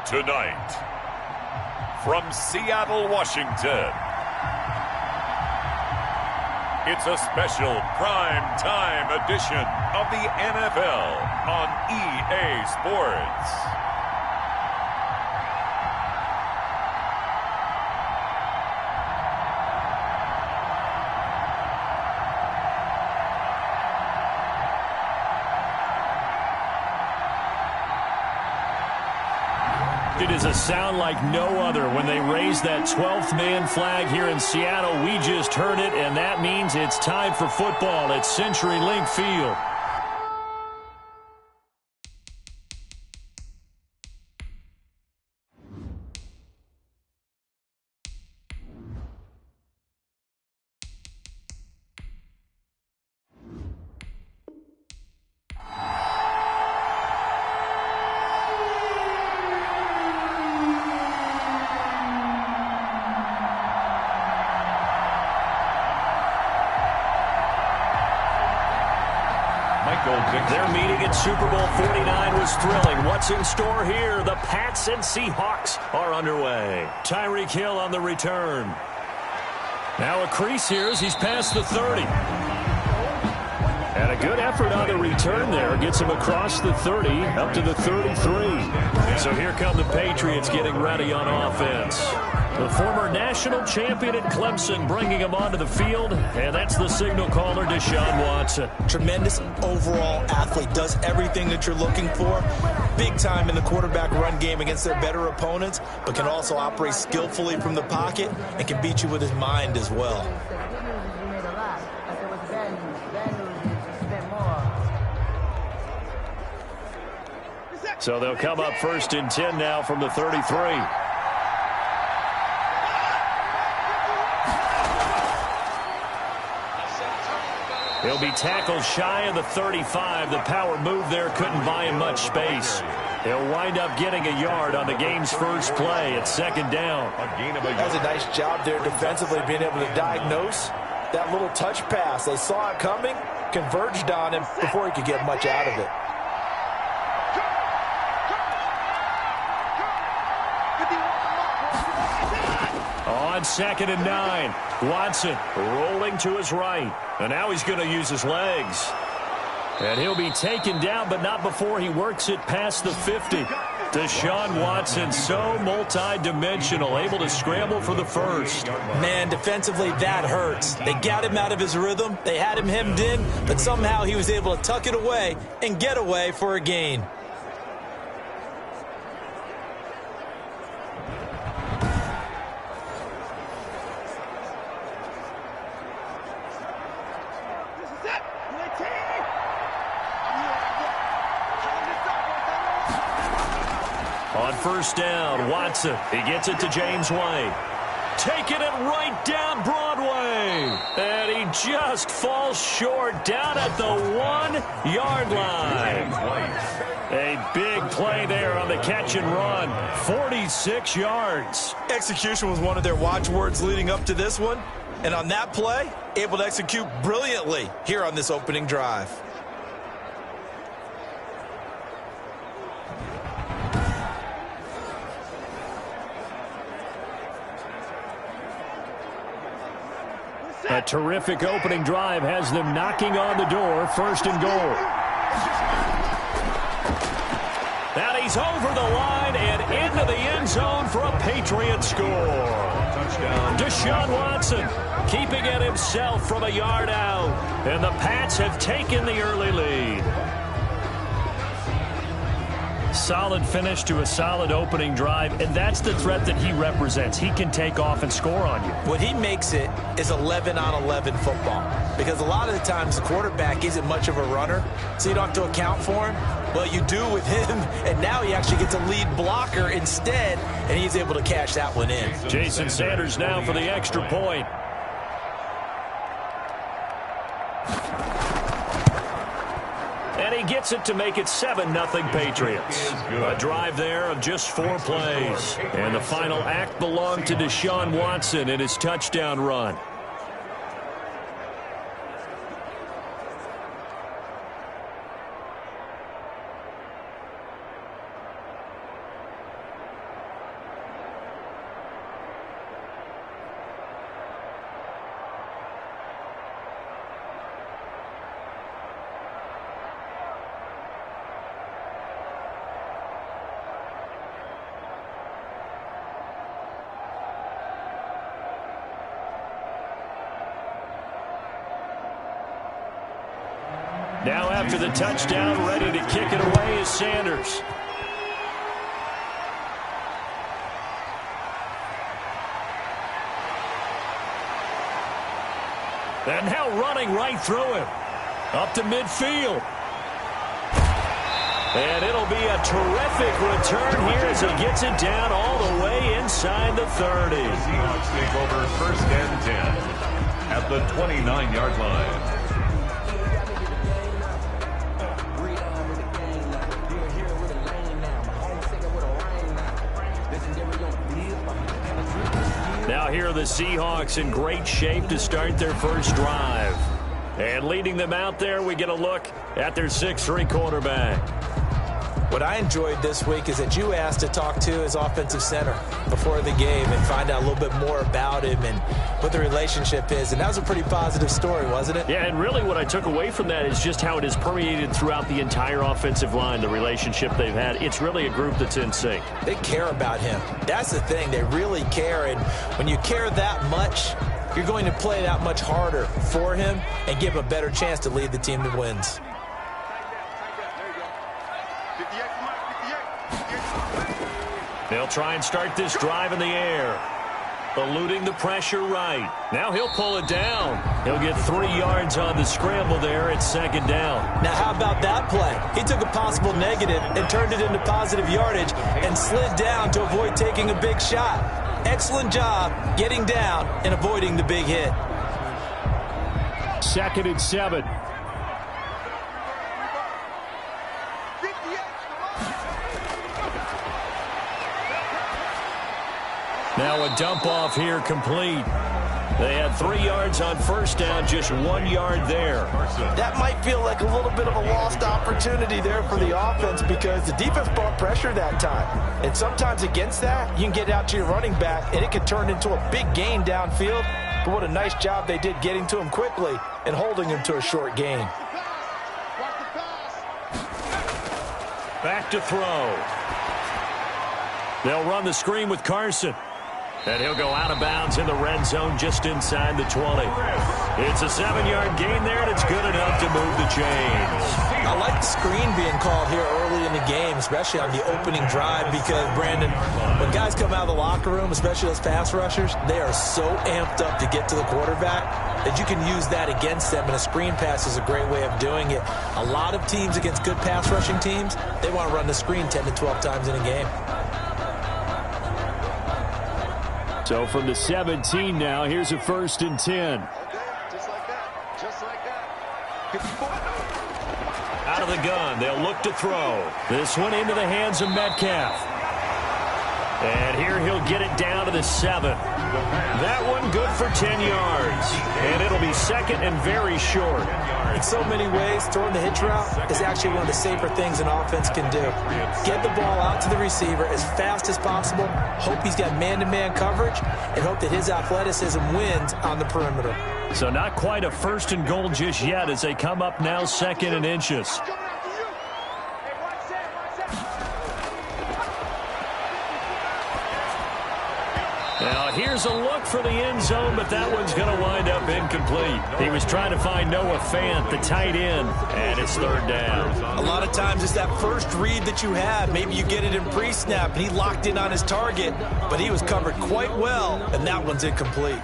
Tonight, from Seattle, Washington, it's a special prime time edition of the NFL on EA Sports. It is a sound like no other when they raise that 12th man flag here in Seattle. We just heard it, and that means it's time for football at CenturyLink Field. Their meeting at Super Bowl 49 was thrilling. What's in store here? The Pats and Seahawks are underway. Tyreek Hill on the return. Now a crease here as he's past the 30. And a good effort on the return there. Gets him across the 30 up to the 33. So here come the Patriots getting ready on offense. The former national champion at Clemson bringing him onto the field, and that's the signal caller, Deshaun Watson. Tremendous overall athlete, does everything that you're looking for. Big time in the quarterback run game against their better opponents, but can also operate skillfully from the pocket and can beat you with his mind as well. So they'll come up 1st and 10 now from the 33. He'll be tackled shy of the 35. The power move there couldn't buy him much space. He'll wind up getting a yard on the game's first play at 2nd down. That's a nice job there defensively, being able to diagnose that little touch pass. They saw it coming, converged on him before he could get much out of it. On 2nd and 9, Watson rolling to his right. And now he's going to use his legs. And he'll be taken down, but not before he works it past the 50. Deshaun Watson, so multi-dimensional, able to scramble for the first. Man, defensively, that hurts. They got him out of his rhythm. They had him hemmed in, but somehow he was able to tuck it away and get away for a gain. On 1st down, Watson, he gets it to James White. Taking it right down Broadway. And he just falls short down at the 1-yard line. A big play there on the catch and run. 46 yards. Execution was one of their watchwords leading up to this one. And on that play, able to execute brilliantly here on this opening drive. A terrific opening drive has them knocking on the door, 1st and goal. And he's over the line and into the end zone for a Patriots score. Touchdown. Deshaun Watson keeping it himself from a yard out. And the Pats have taken the early lead. Solid finish to a solid opening drive, and that's the threat that he represents. He can take off and score on you. What he makes it is 11-on-11 football, because a lot of the times the quarterback isn't much of a runner, so you don't have to account for him. Well, you do with him, and now he actually gets a lead blocker instead, and he's able to cash that one in. Jason Sanders now for the extra point. And he gets it to make it 7-0 Patriots. A drive there of just 4 plays. And the final act belonged to Deshaun Watson in his touchdown run. Now after the touchdown, ready to kick it away is Sanders. And now running right through him. Up to midfield. And it'll be a terrific return here as he gets it down all the way inside the 30. The Seahawks take over 1st and 10 at the 29-yard line. Now here are the Seahawks in great shape to start their first drive. And leading them out there, we get a look at their 6'3" quarterback. What I enjoyed this week is that you asked to talk to his offensive center before the game and find out a little bit more about him and what the relationship is. And that was a pretty positive story, wasn't it? Yeah, and really what I took away from that is just how it has permeated throughout the entire offensive line, the relationship they've had. It's really a group that's in sync. They care about him. That's the thing. They really care. And when you care that much, you're going to play that much harder for him and give him a better chance to lead the team to wins. They'll try and start this drive in the air. Eluding the pressure right. Now he'll pull it down. He'll get 3 yards on the scramble there at 2nd down. Now how about that play? He took a possible negative and turned it into positive yardage and slid down to avoid taking a big shot. Excellent job getting down and avoiding the big hit. 2nd and 7. Now a dump off here complete. They had 3 yards on 1st down, just 1 yard there. That might feel like a little bit of a lost opportunity there for the offense because the defense brought pressure that time. And sometimes against that, you can get out to your running back, and it can turn into a big gain downfield. But what a nice job they did getting to him quickly and holding him to a short gain. Back to throw. They'll run the screen with Carson. And he'll go out of bounds in the red zone just inside the 20. It's a 7-yard gain there, and it's good enough to move the chains. I like the screen being called here early in the game, especially on the opening drive, because, Brandon, when guys come out of the locker room, especially those pass rushers, they are so amped up to get to the quarterback that you can use that against them, and a screen pass is a great way of doing it. A lot of teams against good pass rushing teams, they want to run the screen 10 to 12 times in a game. So from the 17 now, here's a 1st and 10. Just like that. Out of the gun, they'll look to throw. This one into the hands of Metcalf. And here he'll get it down to the 7. That one good for 10 yards. And it'll be 2nd and very short. In so many ways, throwing the hitch route is actually one of the safer things an offense can do. Get the ball out to the receiver as fast as possible, hope he's got man-to-man coverage, and hope that his athleticism wins on the perimeter. So not quite a 1st and goal just yet as they come up now 2nd and inches. Now here's a look for the end zone, but that one's going to wind up incomplete. He was trying to find Noah Fant, the tight end, and it's 3rd down. A lot of times it's that first read that you have. Maybe you get it in pre-snap, and he locked in on his target, but he was covered quite well, and that one's incomplete.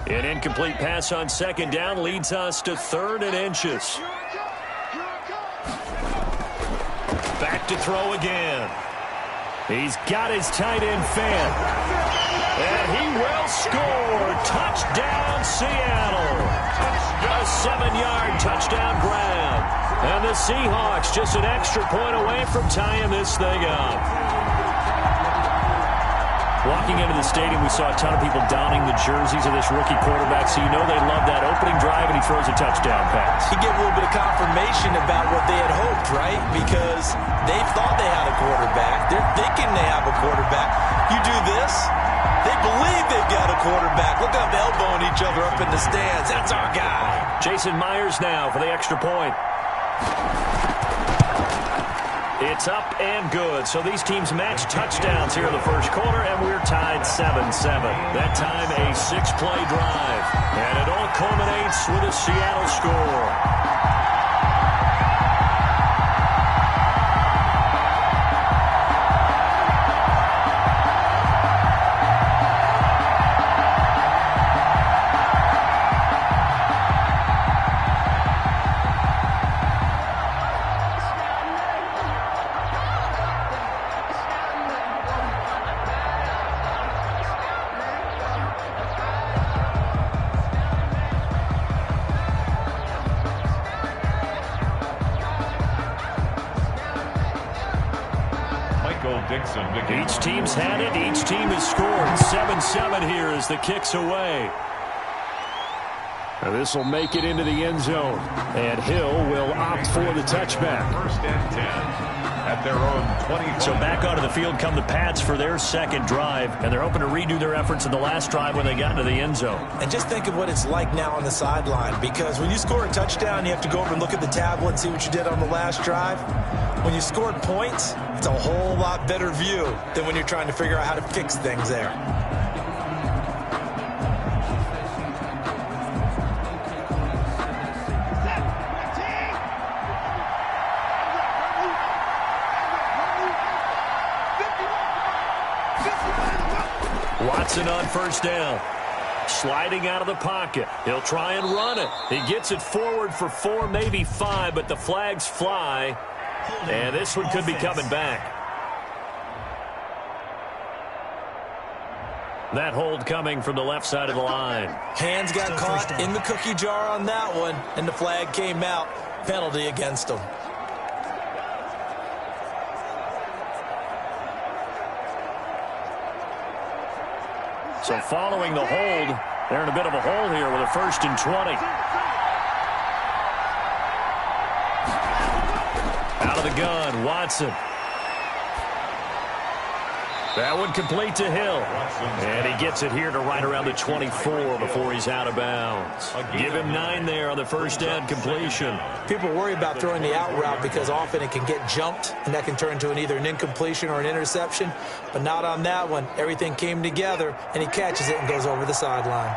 An incomplete pass on 2nd down leads us to 3rd and inches. Back to throw again. He's got his tight end Fant. And he will score. Touchdown, Seattle. A 7-yard touchdown grab. And the Seahawks just an extra point away from tying this thing up. Walking into the stadium, we saw a ton of people donning the jerseys of this rookie quarterback, so you know they love that opening drive, and he throws a touchdown pass. He gave a little bit of confirmation about what they had hoped, right? Because they thought they had a quarterback. They're thinking they have a quarterback. You do this, they believe they've got a quarterback. Look at them elbowing each other up in the stands. That's our guy. Jason Myers now for the extra point. It's up and good. So these teams match touchdowns here in the first quarter, and we're tied 7-7. That time a 6-play drive. And it all culminates with a Seattle score. Each team's had it. Each team has scored. 7-7 here as the kick's away. This will make it into the end zone. And Hill will opt for the touchback. First and 10 at their own 20. So back onto the field come the Pats for their second drive. And they're hoping to redo their efforts in the last drive when they got into the end zone. And just think of what it's like now on the sideline. Because when you score a touchdown, you have to go over and look at the tablet and see what you did on the last drive. When you scored points, it's a whole lot better view than when you're trying to figure out how to fix things there. Watson on first down. Sliding out of the pocket. He'll try and run it. He gets it forward for 4, maybe 5, but the flags fly. And this one could be coming back. That hold coming from the left side of the line. Hands got caught in the cookie jar on that one, and the flag came out. Penalty against him. So following the hold, they're in a bit of a hole here with a 1st and 20. Out of the gun, Watson. That one complete to Hill. And he gets it here to right around the 24 before he's out of bounds. Give him 9 there on the first down completion. People worry about throwing the out route because often it can get jumped, and that can turn into either an incompletion or an interception. But not on that one. Everything came together, and he catches it and goes over the sideline.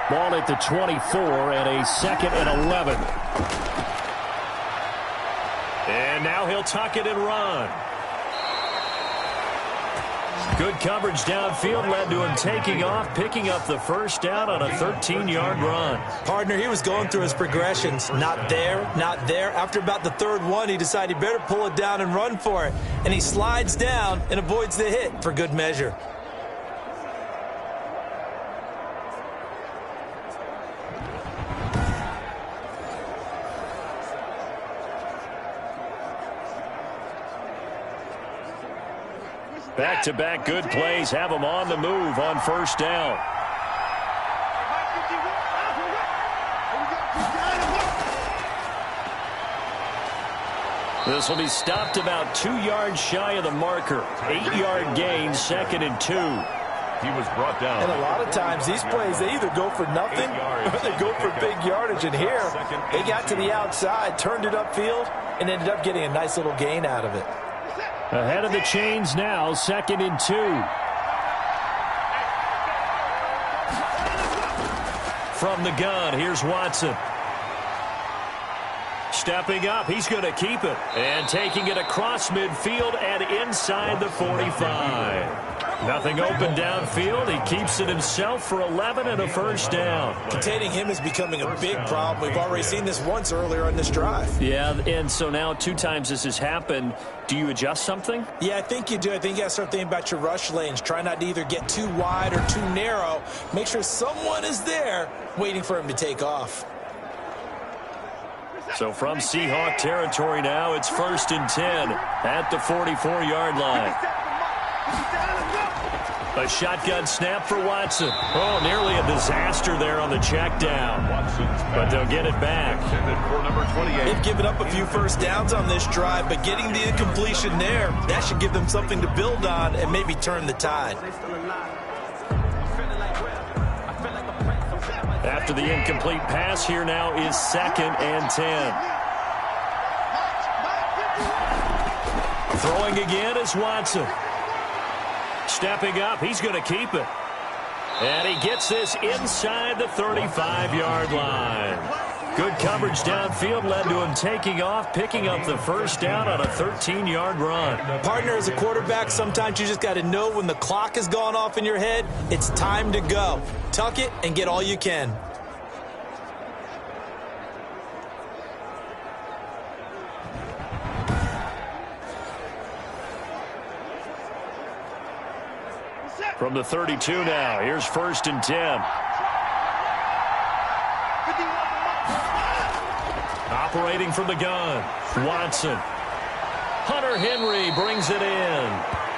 Ball at the 24 and a 2nd and 11. And now he'll tuck it and run. Good coverage downfield led to him taking off, picking up the first down on a 13-yard run. Partner, he was going through his progressions. Not there, not there. After about the 3rd one, he decided he better pull it down and run for it. And he slides down and avoids the hit for good measure. Back-to-back good plays have him on the move on first down. This will be stopped about 2 yards shy of the marker. 8-yard gain, 2nd and 2. He was brought down. And a lot of times these plays, they either go for nothing or they go for big yardage. And here, they got to the outside, turned it upfield, and ended up getting a nice little gain out of it. Ahead of the chains now, 2nd and 2. From the gun, here's Watson. Stepping up, he's going to keep it. And taking it across midfield and inside the 45. Nothing open downfield. He keeps it himself for 11 and a first down. Containing him is becoming a big problem. We've already seen this once earlier on this drive. Yeah, and so now 2 times this has happened. Do you adjust something? Yeah, I think you do. I think you got to start thinking about your rush lanes. Try not to either get too wide or too narrow. Make sure someone is there waiting for him to take off. So from Seahawk territory now, it's 1st and 10 at the 44-yard line. A shotgun snap for Watson. Oh, nearly a disaster there on the check down. But they'll get it back. They've given up a few first downs on this drive, but getting the incompletion there, that should give them something to build on and maybe turn the tide. After the incomplete pass, here now is 2nd and 10. Throwing again is Watson. Stepping up, he's going to keep it. And he gets this inside the 35-yard line. Good coverage downfield led to him taking off, picking up the first down on a 13-yard run. Partner, as a quarterback, sometimes you just got to know when the clock has gone off in your head, it's time to go. Tuck it and get all you can. From the 32 now, here's 1st and 10. Operating from the gun, Watson. Hunter Henry brings it in.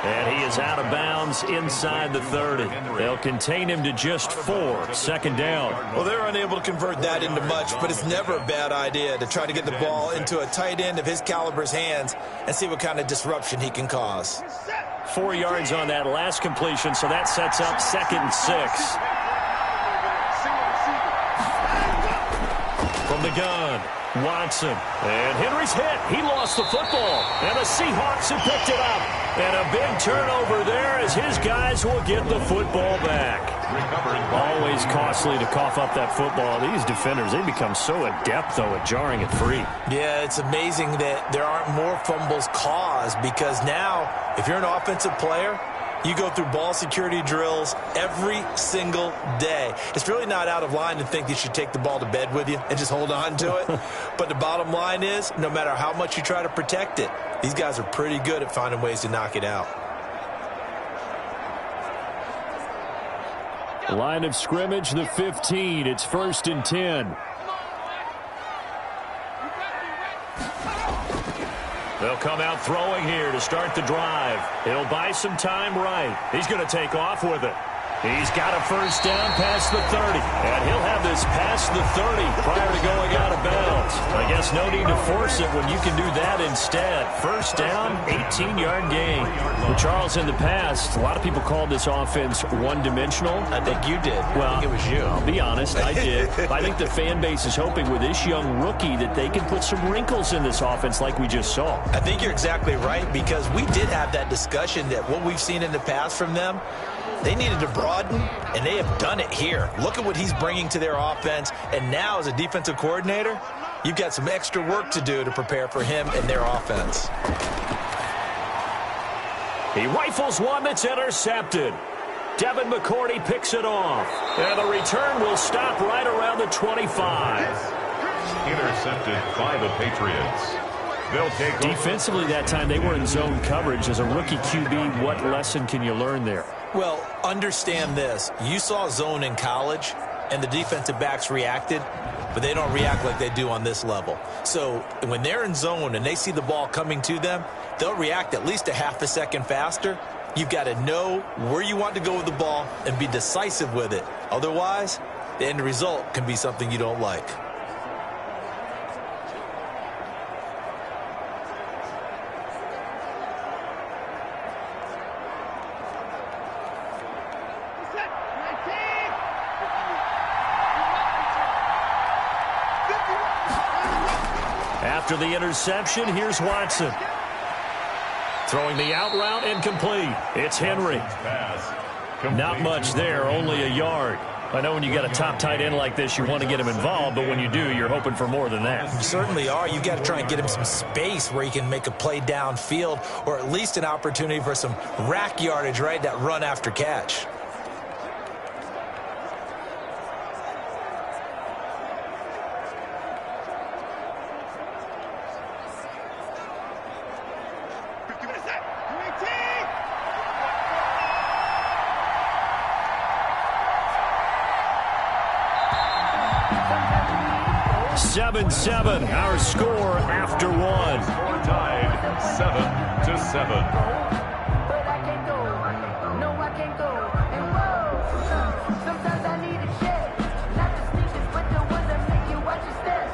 And he is out of bounds inside the 30. They'll contain him to just 4. Second down. Well, they're unable to convert that into much, but it's never a bad idea to try to get the ball into a tight end of his caliber's hands and see what kind of disruption he can cause. 4 yards on that last completion, so that sets up 2nd and 6. From the gun, Watson. And Henry's hit. He lost the football. And the Seahawks have picked it up. And a big turnover there as his guys will get the football back. Always costly to cough up that football. These defenders, they become so adept, though, at jarring it free. Yeah, it's amazing that there aren't more fumbles caused because now, if you're an offensive player, you go through ball security drills every single day. It's really not out of line to think you should take the ball to bed with you and just hold on to it. But the bottom line is, no matter how much you try to protect it, these guys are pretty good at finding ways to knock it out. Line of scrimmage, the 15. It's 1st and 10. They'll come out throwing here to start the drive. He'll buy some time right. He's going to take off with it. He's got a first down past the 30. And he'll have this past the 30 prior to going out of bounds. I guess no need to force it when you can do that instead. First down, 18-yard gain. Well, Charles, in the past, a lot of people called this offense one-dimensional. I think you did. Well, I think it was you. I'll be honest, I did. I think the fan base is hoping with this young rookie that they can put some wrinkles in this offense like we just saw. I think you're exactly right because we did have that discussion that what we've seen in the past from them, they needed to broaden, and they have done it here. Look at what he's bringing to their offense, and now as a defensive coordinator, you've got some extra work to do to prepare for him and their offense. He rifles one that's intercepted. Devin McCourty picks it off. And the return will stop right around the 25. Intercepted by the Patriots. They'll take defensively that time, they were in zone coverage. As a rookie QB, what lesson can you learn there? Well, understand this. You saw zone in college, and the defensive backs reacted, but they don't react like they do on this level. So when they're in zone and they see the ball coming to them, they'll react at least a half a second faster. You've got to know where you want to go with the ball and be decisive with it. Otherwise, the end result can be something you don't like. After the interception, here's Watson. Throwing the out route and complete. It's Henry. Not much there, only a yard. I know when you got a top tight end like this, you want to get him involved, but when you do, you're hoping for more than that. You certainly are. You've got to try and get him some space where he can make a play downfield or at least an opportunity for some rack yardage, right, that run after catch. Seven, our score after one. Tied 7-7. But I can't go. No, I can't go. And whoa, sometimes I need a check. Not the sneakers, but the ones that make you watch your steps.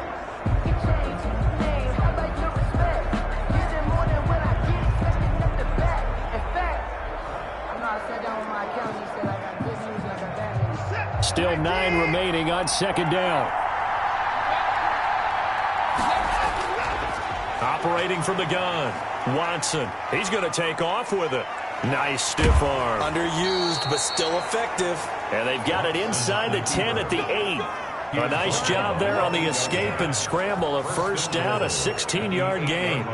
You change your name. How about your respect? Get it more than when I get it, stepping up the back. In fact, I know I sat down with my accountant. He said I got good news and I got bad news. Still 9 remaining on 2nd down. Operating from the gun, Watson. He's going to take off with it. Nice stiff arm. Underused, but still effective. And they've got it inside the 10 at the 8. A nice job there on the escape and scramble. A first down, a 16-yard gain.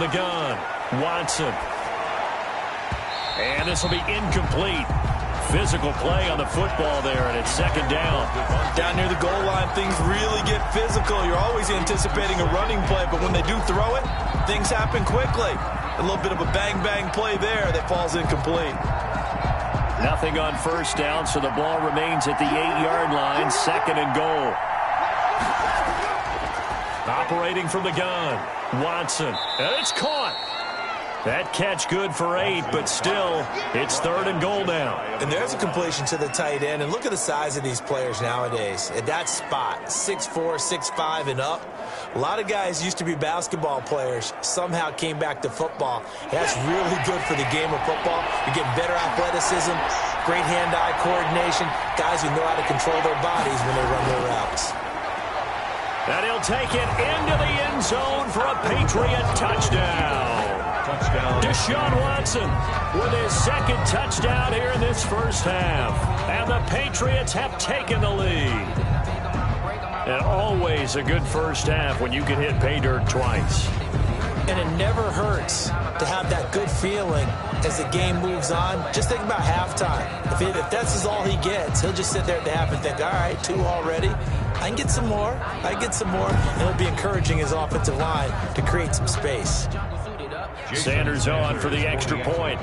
the gun. Watson. And this will be incomplete. Physical play on the football there, and it's second down. Down near the goal line, things really get physical. You're always anticipating a running play, but when they do throw it, things happen quickly. A little bit of a bang-bang play there that falls incomplete. Nothing on first down, so the ball remains at the 8-yard line, second and goal. Operating from the gun, Watson, and it's caught. That catch good for 8, but still, it's third and goal now. And there's a completion to the tight end, and look at the size of these players nowadays. At that spot, 6'4", 6'5", and up. A lot of guys used to be basketball players, somehow came back to football. That's really good for the game of football. You're getting better athleticism, great hand-eye coordination, guys who know how to control their bodies when they run their routes. And he'll take it into the end zone for a Patriot touchdown. Deshaun Watson with his second touchdown here in this first half. And the Patriots have taken the lead. And always a good first half when you can hit pay dirt twice. And it never hurts to have that good feeling as the game moves on. Just think about halftime. If that's all he gets, he'll just sit there at the half and think, all right, 2 already. I can get some more. And it'll be encouraging his offensive line to create some space. Sanders on for the extra point.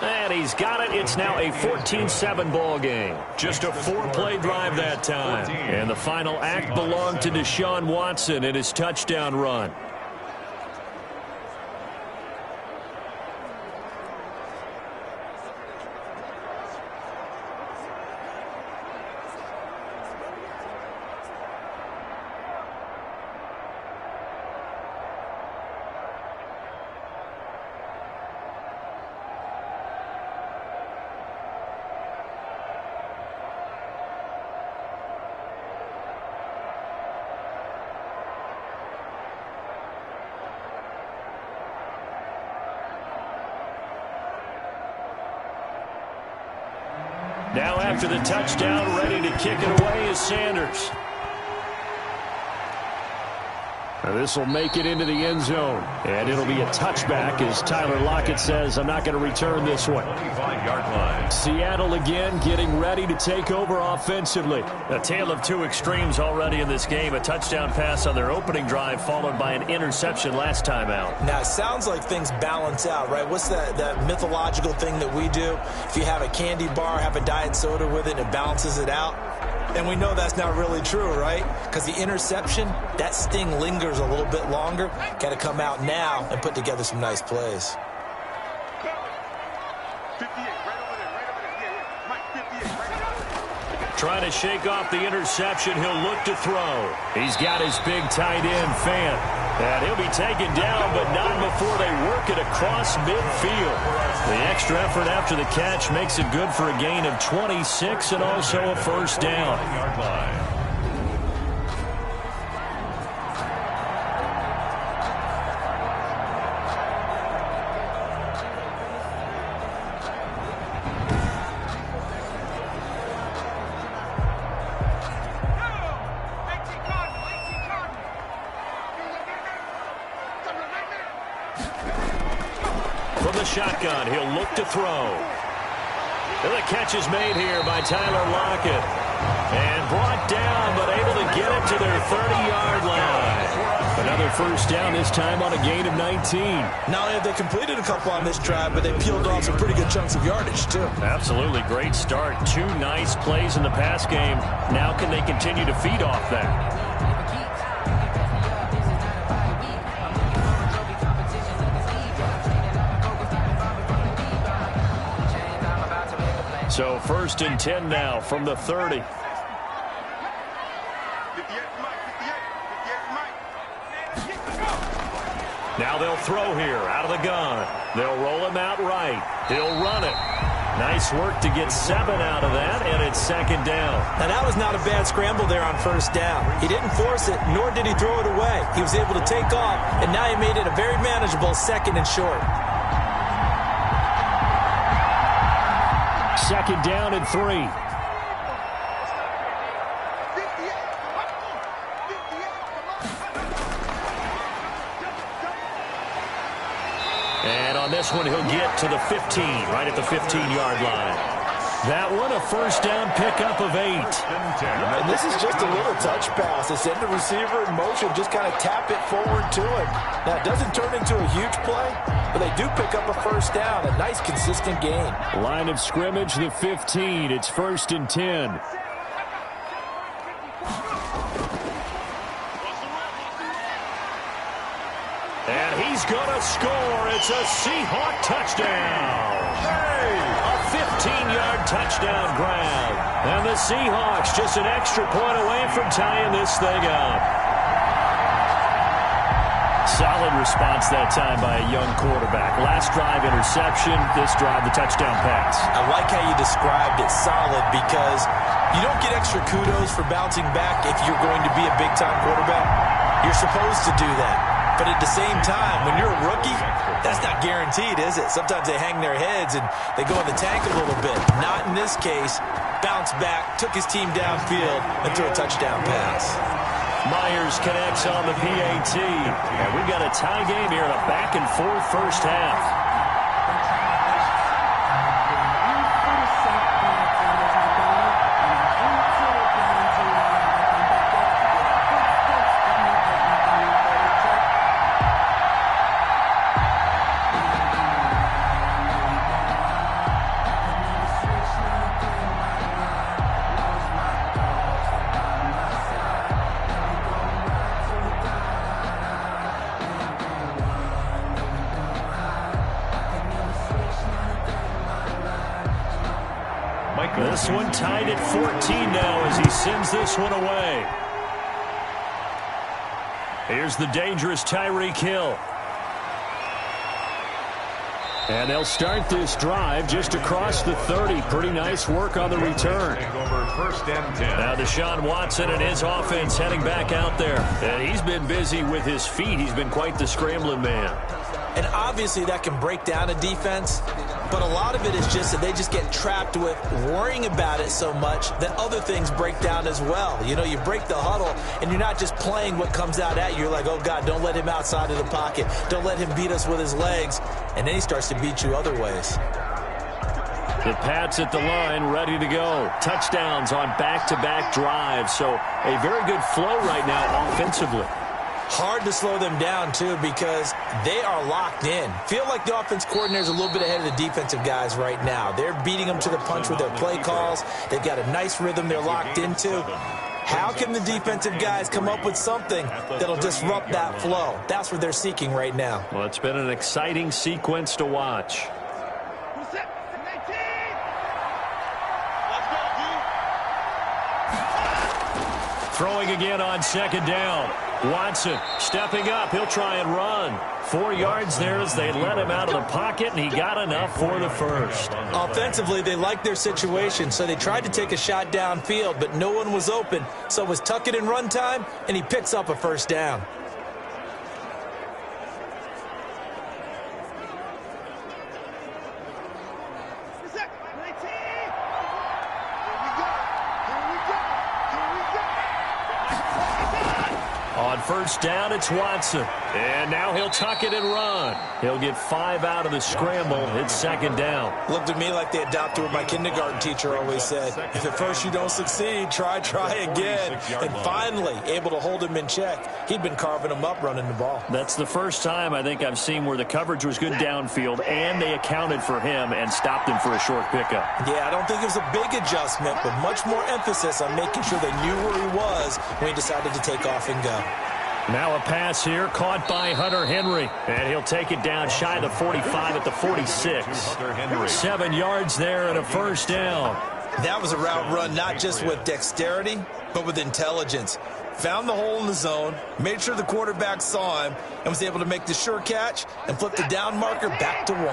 And he's got it. It's now a 14-7 ball game. Just a 4-play drive that time. And the final act belonged to Deshaun Watson in his touchdown run. Now after the touchdown, ready to kick it away is Sanders. This will make it into the end zone. And it'll be a touchback as Tyler Lockett says, I'm not going to return this one. 25-yard line. Seattle again getting ready to take over offensively. A tale of two extremes already in this game. A touchdown pass on their opening drive followed by an interception last time out. Now, it sounds like things balance out, right? What's that mythological thing that we do? If you have a candy bar, have a diet soda with it, it balances it out. And we know that's not really true, right? Because the interception, that sting lingers a little bit longer. Got to come out now and put together some nice plays. Trying to shake off the interception. He'll look to throw. He's got his big tight end, Fant. And he'll be taken down, but not before they work it across midfield. The extra effort after the catch makes it good for a gain of 26 and also a first down. Shotgun, he'll look to throw. And the catch is made here by Tyler Lockett. And brought down, but able to get it to their 30-yard line. Another first down, this time on a gain of 19. Not only have they completed a couple on this drive, but they peeled off some pretty good chunks of yardage, too. Absolutely great start. 2 nice plays in the pass game. Now can they continue to feed off that? So first and 10 now from the 30. Now they'll throw here out of the gun. They'll roll him out right. He'll run it. Nice work to get 7 out of that, and it's second down. Now that was not a bad scramble there on first down. He didn't force it, nor did he throw it away. He was able to take off, and now he made it a very manageable second and short. Second down and 3. on this one, he'll get to the 15, right at the 15-yard line. That one, a first down pickup of 8. And this is just a little touch pass. They send the receiver in motion, just kind of tap it forward to him. Now, it doesn't turn into a huge play, but they do pick up a first down, a nice, consistent gain. Line of scrimmage, the 15. It's 1st and 10. And he's going to score. It's a Seahawk touchdown. A 15-yard touchdown grab. And the Seahawks just an extra point away from tying this thing up. Solid response that time by a young quarterback. Last drive interception, this drive the touchdown pass. I like how you described it, solid, because you don't get extra kudos for bouncing back if you're going to be a big-time quarterback. You're supposed to do that. But at the same time, when you're a rookie, that's not guaranteed, is it? Sometimes they hang their heads and they go in the tank a little bit. Not in this case. Bounced back, took his team downfield, and threw a touchdown pass. Myers connects on the PAT. And we've got a tie game here in a back-and-forth first half. This one tied at 14 now as he sends this one away. Here's the dangerous Tyreek Hill. And they'll start this drive just across the 30. Pretty nice work on the return. Now Deshaun Watson and his offense heading back out there. And he's been busy with his feet. He's been quite the scrambling man. And obviously that can break down a defense, but a lot of it is just that they just get trapped with worrying about it so much that other things break down as well. You know, you break the huddle, and you're not just playing what comes out at you. You're like, oh, God, don't let him outside of the pocket. Don't let him beat us with his legs. And then he starts to beat you other ways. The Pats at the line, ready to go. Touchdowns on back-to-back drives. So a very good flow right now offensively. Hard to slow them down, too, because they are locked in. Feel like the offense coordinator is a little bit ahead of the defensive guys right now. They're beating them to the punch with their play calls. They've got a nice rhythm they're locked into. How can the defensive guys come up with something that'll disrupt that flow? That's what they're seeking right now. Well, it's been an exciting sequence to watch. Throwing again on second down. Watson stepping up. He'll try and run. 4 yards there as they let him out of the pocket, and he got enough for the first. Offensively, they liked their situation, so they tried to take a shot downfield, but no one was open. So it was tuck it in run time, and he picks up a first down. On first down, it's Watson. And now he'll tuck it and run. He'll get 5 out of the scramble. It's second down. Looked to me like they adopted what my kindergarten teacher always said. If at first you don't succeed, try again. And finally, able to hold him in check. He'd been carving him up running the ball. That's the first time I think I've seen where the coverage was good downfield, and they accounted for him and stopped him for a short pickup. Yeah, I don't think it was a big adjustment, but much more emphasis on making sure they knew where he was when he decided to take off and go. Now a pass here, caught by Hunter Henry. And he'll take it down shy of the 45 at the 46. 7 yards there and a first down. That was a route run not just with dexterity, but with intelligence. Found the hole in the zone, made sure the quarterback saw him, and was able to make the sure catch and flip the down marker back to 1.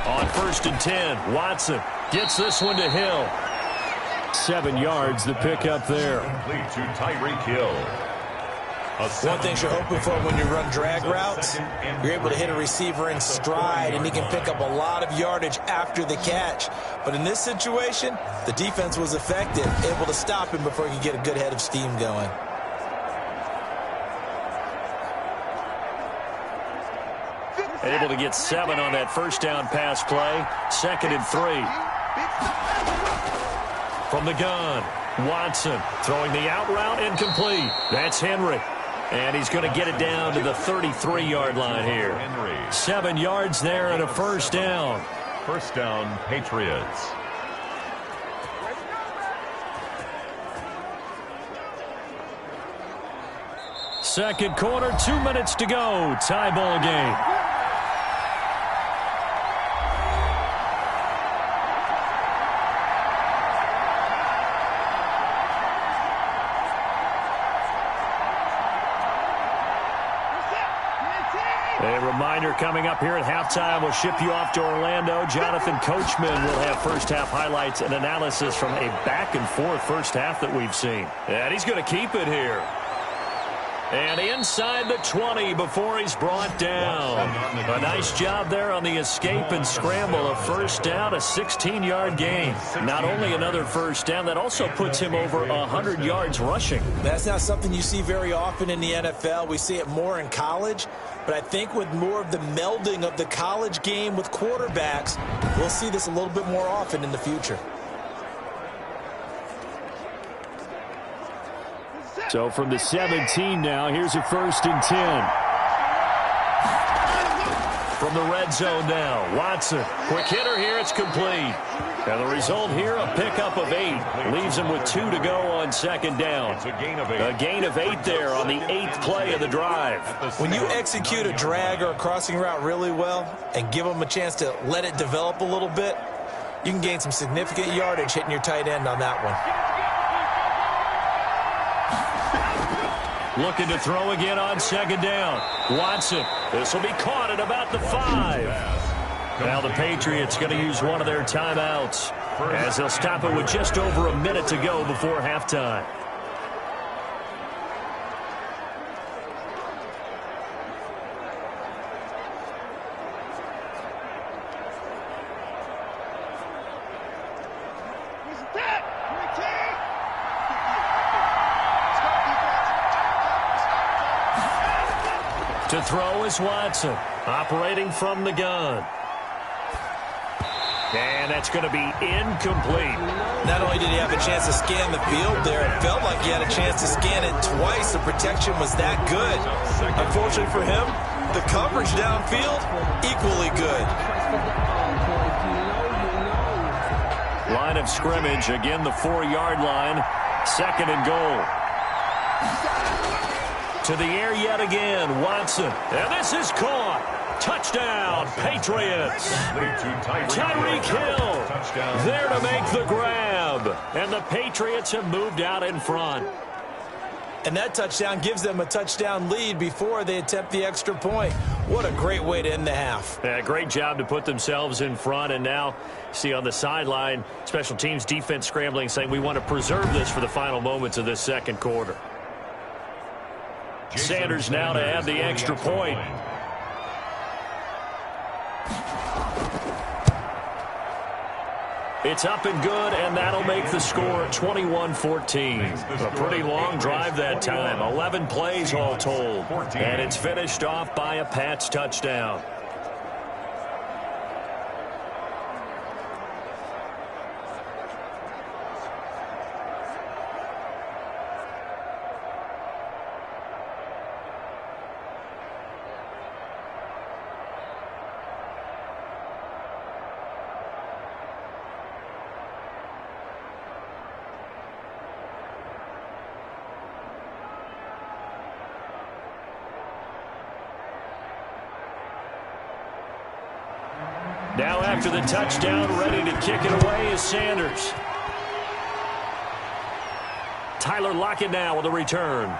On first and 10, Watson gets this one to Hill. 7 yards, the pickup there. Complete to Tyreek Hill. One thing you're hoping for when you run drag routes, you're able to hit a receiver in stride, and he can pick up a lot of yardage after the catch. But in this situation, the defense was effective, able to stop him before he could get a good head of steam going. Able to get 7 on that first down pass play. 2nd and 3. From the gun, Watson throwing the out route, incomplete. That's Henry. And he's going to get it down to the 33-yard line here. 7 yards there and a first down. First down, Patriots. Second quarter, 2 minutes to go. Tie ball game. A reminder coming up here at halftime. We'll ship you off to Orlando. Jonathan Coachman will have first-half highlights and analysis from a back-and-forth first half that we've seen. And he's going to keep it here. And inside the 20 before he's brought down. A nice job there on the escape and scramble. A first down, a 16-yard gain. Not only another first down, that also puts him over 100 yards rushing. That's not something you see very often in the NFL. We see it more in college. But I think with more of the melding of the college game with quarterbacks, we'll see this a little bit more often in the future. So from the 17 now, here's a 1st and 10. From the red zone now, Watson. Quick hitter here, it's complete. And the result here, a pickup of 8. Leaves him with 2 to go on 2nd down. It's a gain of 8. A gain of 8 there on the 8th play of the drive. When you execute a drag or a crossing route really well and give them a chance to let it develop a little bit, you can gain some significant yardage hitting your tight end on that one. Looking to throw again on 2nd down. Watson. This will be caught at about the 5. Now the Patriots going to use one of their timeouts as they'll stop it with just over a minute to go before halftime. To throw is Watson, operating from the gun. And that's going to be incomplete. Not only did he have a chance to scan the field there, it felt like he had a chance to scan it twice. The protection was that good. Unfortunately for him, the coverage downfield, equally good. Line of scrimmage, again the 4-yard line. 2nd and goal. To the air yet again, Watson. And this is caught. Touchdown, Patriots. Tyreek Hill there to make the grab. And the Patriots have moved out in front. And that touchdown gives them a touchdown lead before they attempt the extra point. What a great way to end the half. Yeah, great job to put themselves in front. And now, see on the sideline, special teams defense scrambling, saying we want to preserve this for the final moments of this second quarter. Sanders now to add the extra point. It's up and good, and that'll make the score 21-14. A pretty long drive that time. 11 plays all told. And it's finished off by a Pats touchdown. Now after the touchdown, ready to kick it away is Sanders. Tyler Lockett now with a return.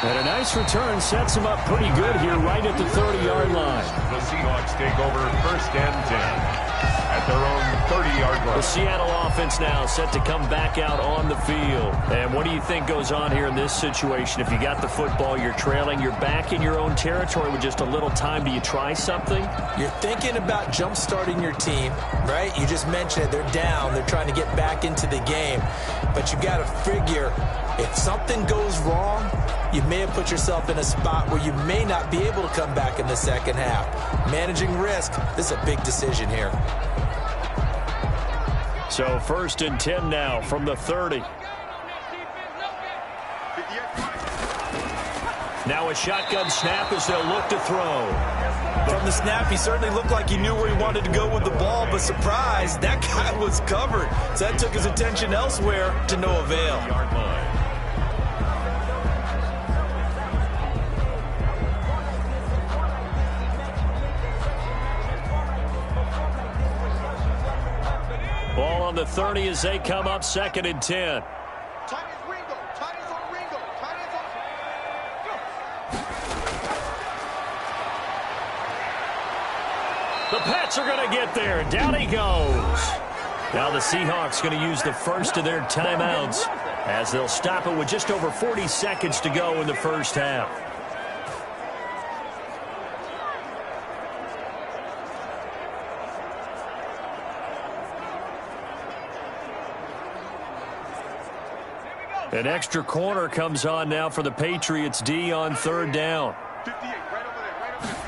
And a nice return sets him up pretty good here right at the 30-yard line. The Seahawks take over 1st and 10 at their own 30-yard line. The Seattle offense now set to come back out on the field. And what do you think goes on here in this situation? If you got the football, you're trailing, you're back in your own territory with just a little time. Do you try something? You're thinking about jump-starting your team, right? You just mentioned it. They're down. They're trying to get back into the game. But you got to figure if something goes wrong, you may have put yourself in a spot where you may not be able to come back in the second half. Managing risk, this is a big decision here. So 1st and 10 now from the 30. Now a shotgun snap as they'll look to throw. From the snap, he certainly looked like he knew where he wanted to go with the ball, but surprise, that guy was covered. So that took his attention elsewhere to no avail. Ball on the 30 as they come up 2nd and 10. The Pats are going to get there. Down he goes. Now the Seahawks going to use the first of their timeouts as they'll stop it with just over 40 seconds to go in the first half. An extra corner comes on now for the Patriots D on 3rd down. 58, right over there, right over there.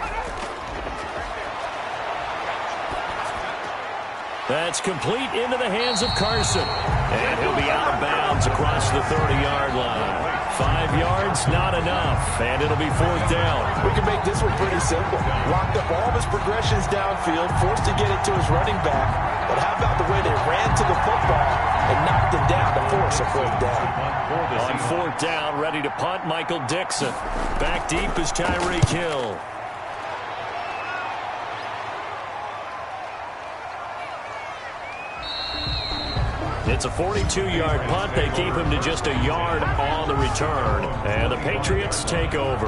That's complete into the hands of Carson. And he'll be out of bounds across the 30-yard line. 5 yards, not enough. And it'll be 4th down. We can make this one pretty simple. Locked up all of his progressions downfield, forced to get it to his running back. But how about the way they ran to the football and knocked him down to force a 4th down? On 4th down, ready to punt, Michael Dixon. Back deep is Tyreek Hill. It's a 42-yard punt. They keep him to just a yard on the return. And the Patriots take over.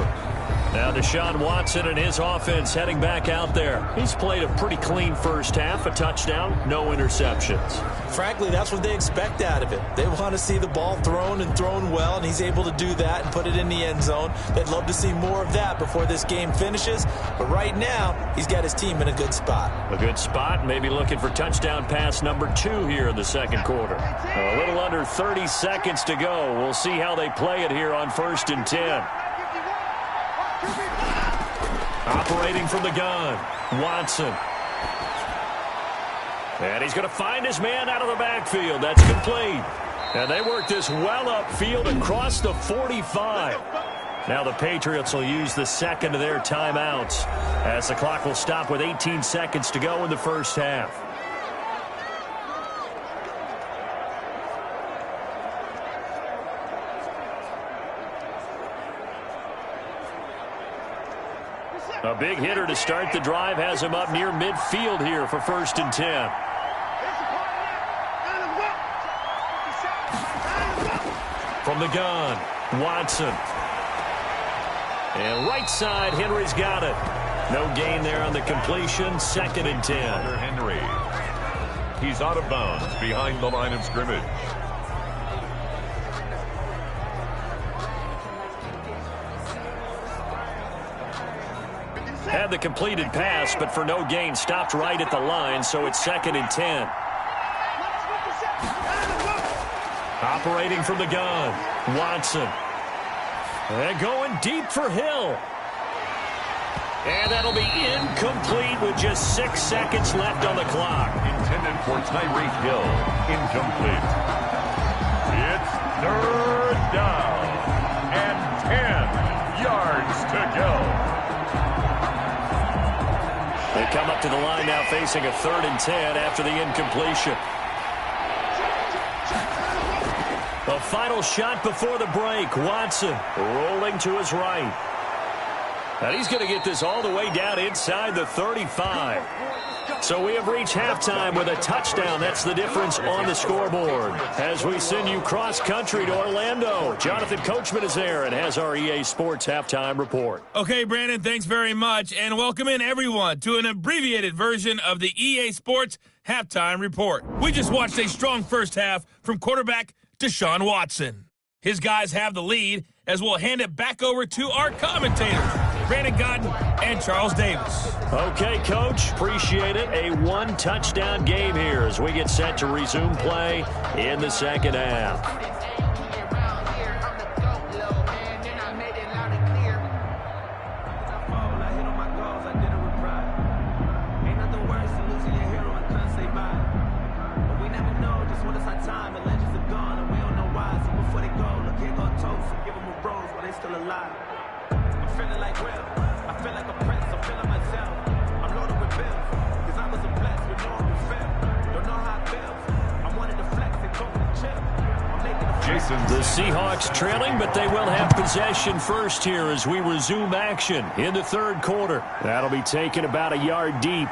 Now Deshaun Watson and his offense heading back out there. He's played a pretty clean first half, a touchdown, no interceptions. Frankly, that's what they expect out of it. They want to see the ball thrown and thrown well, and he's able to do that and put it in the end zone. They'd love to see more of that before this game finishes. But right now, he's got his team in a good spot. A good spot, maybe looking for touchdown pass number 2 here in the second quarter. A little under 30 seconds to go. We'll see how they play it here on 1st and 10. Operating from the gun, Watson. And he's going to find his man out of the backfield. That's complete. And they work this well upfield across the 45. Now the Patriots will use the second of their timeouts as the clock will stop with 18 seconds to go in the first half. A big hitter to start the drive has him up near midfield here for 1st and 10. From the gun, Watson. And right side, Henry's got it. No gain there on the completion, 2nd and 10. Henry. He's out of bounds behind the line of scrimmage. Had the completed pass, but for no gain, stopped right at the line, so it's 2nd and 10. Operating from the gun, Watson. And going deep for Hill. And that'll be incomplete with just 6 seconds left on the clock. Intended for Tyreek Hill. Incomplete. It's 3rd down and 10 yards to go. They come up to the line now facing a 3rd and 10 after the incompletion. A final shot before the break. Watson rolling to his right. And he's going to get this all the way down inside the 35. So we have reached halftime with a touchdown. That's the difference on the scoreboard. As we send you cross-country to Orlando, Jonathan Coachman is there and has our EA Sports halftime report. Okay, Brandon, thanks very much. And welcome in, everyone, to an abbreviated version of the EA Sports halftime report. We just watched a strong first half from quarterback Deshaun Watson. His guys have the lead as we'll hand it back over to our commentators, Brandon Godden and Charles Davis. Okay, Coach, appreciate it. A one-touchdown game here as we get set to resume play in the second half. still alive. I'm feeling like Will. I feel like a prince. I'm feeling myself. I'm loaded with bills. Cause I was a blessed with no one feel. Don't know how it feels. I wanted to flex and talk and chill. I'm making a Jason. The Seahawks trailing, but they will have possession first here as we resume action in the third quarter. That'll be taken about a yard deep.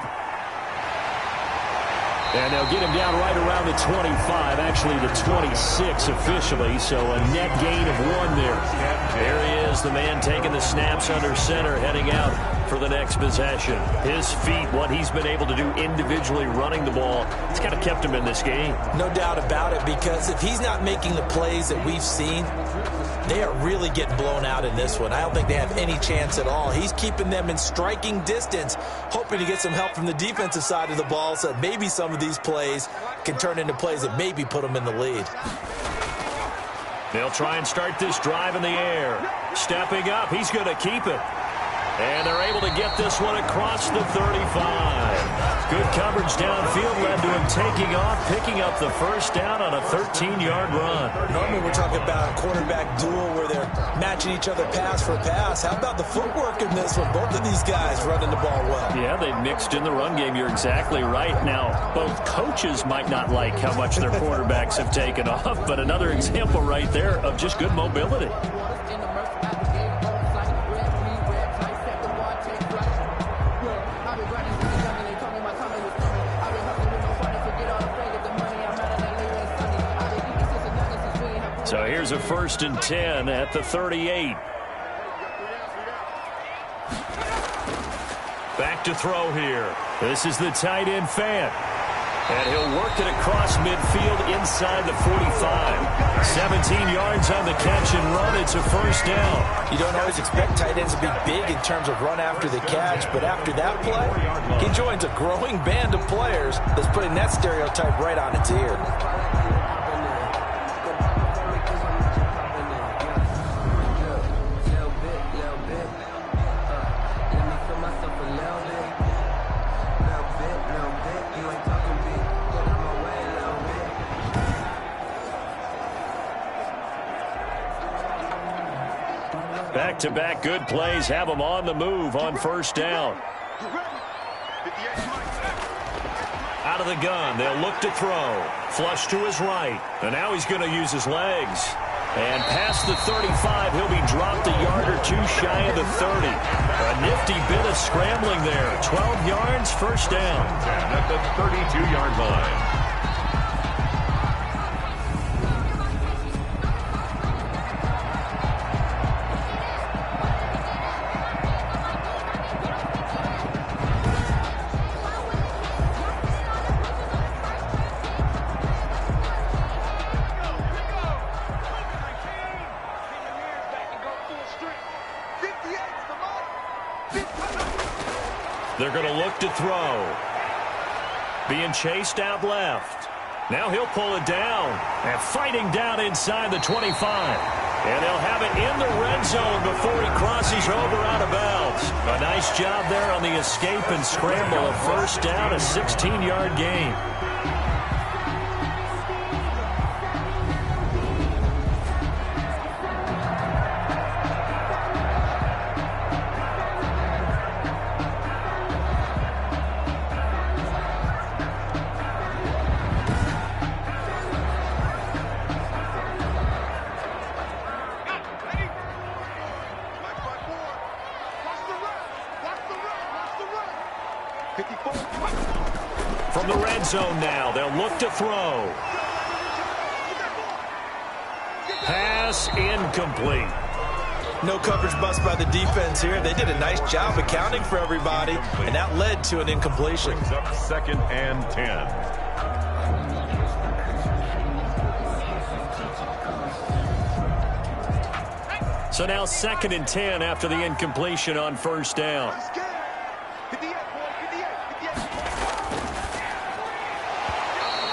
And they'll get him down right around the 25, actually the 26 officially, so a net gain of 1 there. There he is, the man taking the snaps under center, heading out for the next possession. His feet, what he's been able to do individually running the ball, it's kind of kept him in this game. No doubt about it, because if he's not making the plays that we've seen, they are really getting blown out in this one. I don't think they have any chance at all. He's keeping them in striking distance, hoping to get some help from the defensive side of the ball so that maybe some of these plays can turn into plays that maybe put them in the lead. They'll try and start this drive in the air. Stepping up, he's going to keep it. And they're able to get this one across the 35. Good coverage downfield led to him taking off, picking up the first down on a 13-yard run. Normally we're talking about a quarterback duel where they're matching each other pass for pass. How about the footwork in this one? Both of these guys running the ball well. Yeah, they mixed in the run game. You're exactly right. Now, both coaches might not like how much their quarterbacks have taken off, but another example right there of just good mobility. So here's a 1st and 10 at the 38. Back to throw here. This is the tight end Fant. And he'll work it across midfield inside the 45. 17 yards on the catch and run. It's a first down. You don't always expect tight ends to be big in terms of run after the catch, but after that play, he joins a growing band of players that's putting that stereotype right on its ear. Back-to-back good plays have them on the move on first down. Out of the gun, they'll look to throw. Flush to his right. And now he's going to use his legs. And past the 35, he'll be dropped a yard or two shy of the 30. A nifty bit of scrambling there. 12 yards, first down. At the 32-yard line. They're going to look to throw. Being chased out left. Now he'll pull it down. And fighting down inside the 25. And they'll have it in the red zone before he crosses over out of bounds. A nice job there on the escape and scramble. A first down, a 16-yard gain. From the red zone now, they'll look to throw. Pass incomplete. No coverage bust by the defense here. They did a nice job accounting for everybody, and that led to an incompletion. Brings up 2nd and 10. So now 2nd and 10 after the incompletion on first down.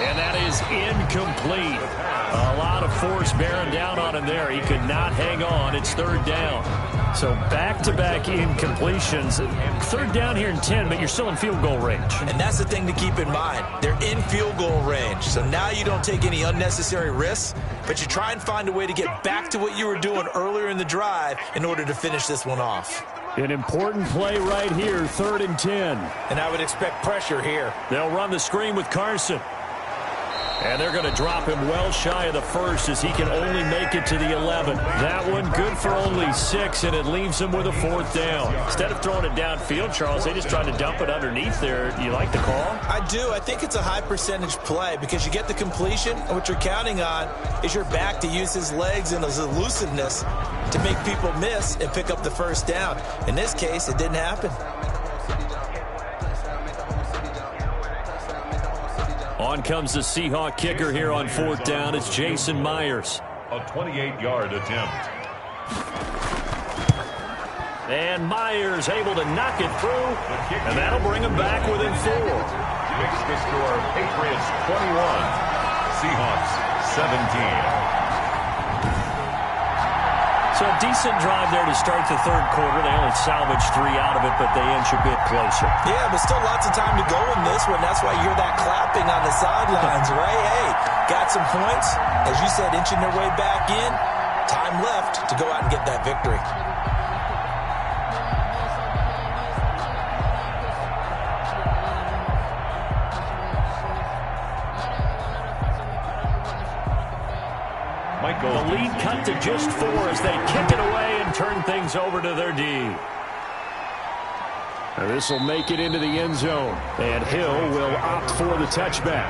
And that is incomplete. A lot of force bearing down on him there. He could not hang on. It's third down. So back-to-back incompletions. Third down here in 10, but you're still in field goal range. And that's the thing to keep in mind. They're in field goal range. So now you don't take any unnecessary risks, but you try and find a way to get back to what you were doing earlier in the drive in order to finish this one off. An important play right here, 3rd and 10. And I would expect pressure here. They'll run the screen with Carson. And they're going to drop him well shy of the first as he can only make it to the 11. That one good for only 6, and it leaves him with a 4th down. Instead of throwing it downfield, Charles, they just tried to dump it underneath there. Do you like the call? I do. I think it's a high percentage play because you get the completion, and what you're counting on is your back to use his legs and his elusiveness to make people miss and pick up the 1st down. In this case, it didn't happen. On comes the Seahawk kicker here on 4th down. It's Jason Myers. A 28-yard attempt. And Myers able to knock it through, and that'll bring him back within 4. Makes the score Patriots 21, Seahawks 17. So a decent drive there to start the 3rd quarter. They only salvaged 3 out of it, but they inch a bit closer. Yeah, but still lots of time to go in this one. That's why you're that clapping on the sidelines, right? Hey, got some points. As you said, inching their way back in. Time left to go out and get that victory. The lead cut to just 4 as they kick it away and turn things over to their D. This will make it into the end zone, and Hill will opt for the touchback.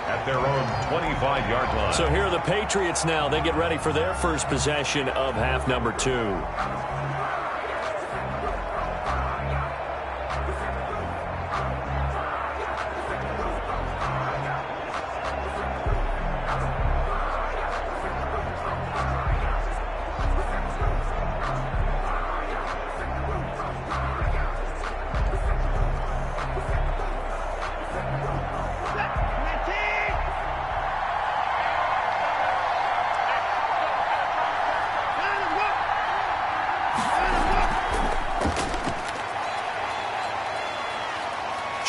At their own 25-yard line. So here are the Patriots now. They get ready for their first possession of half number 2.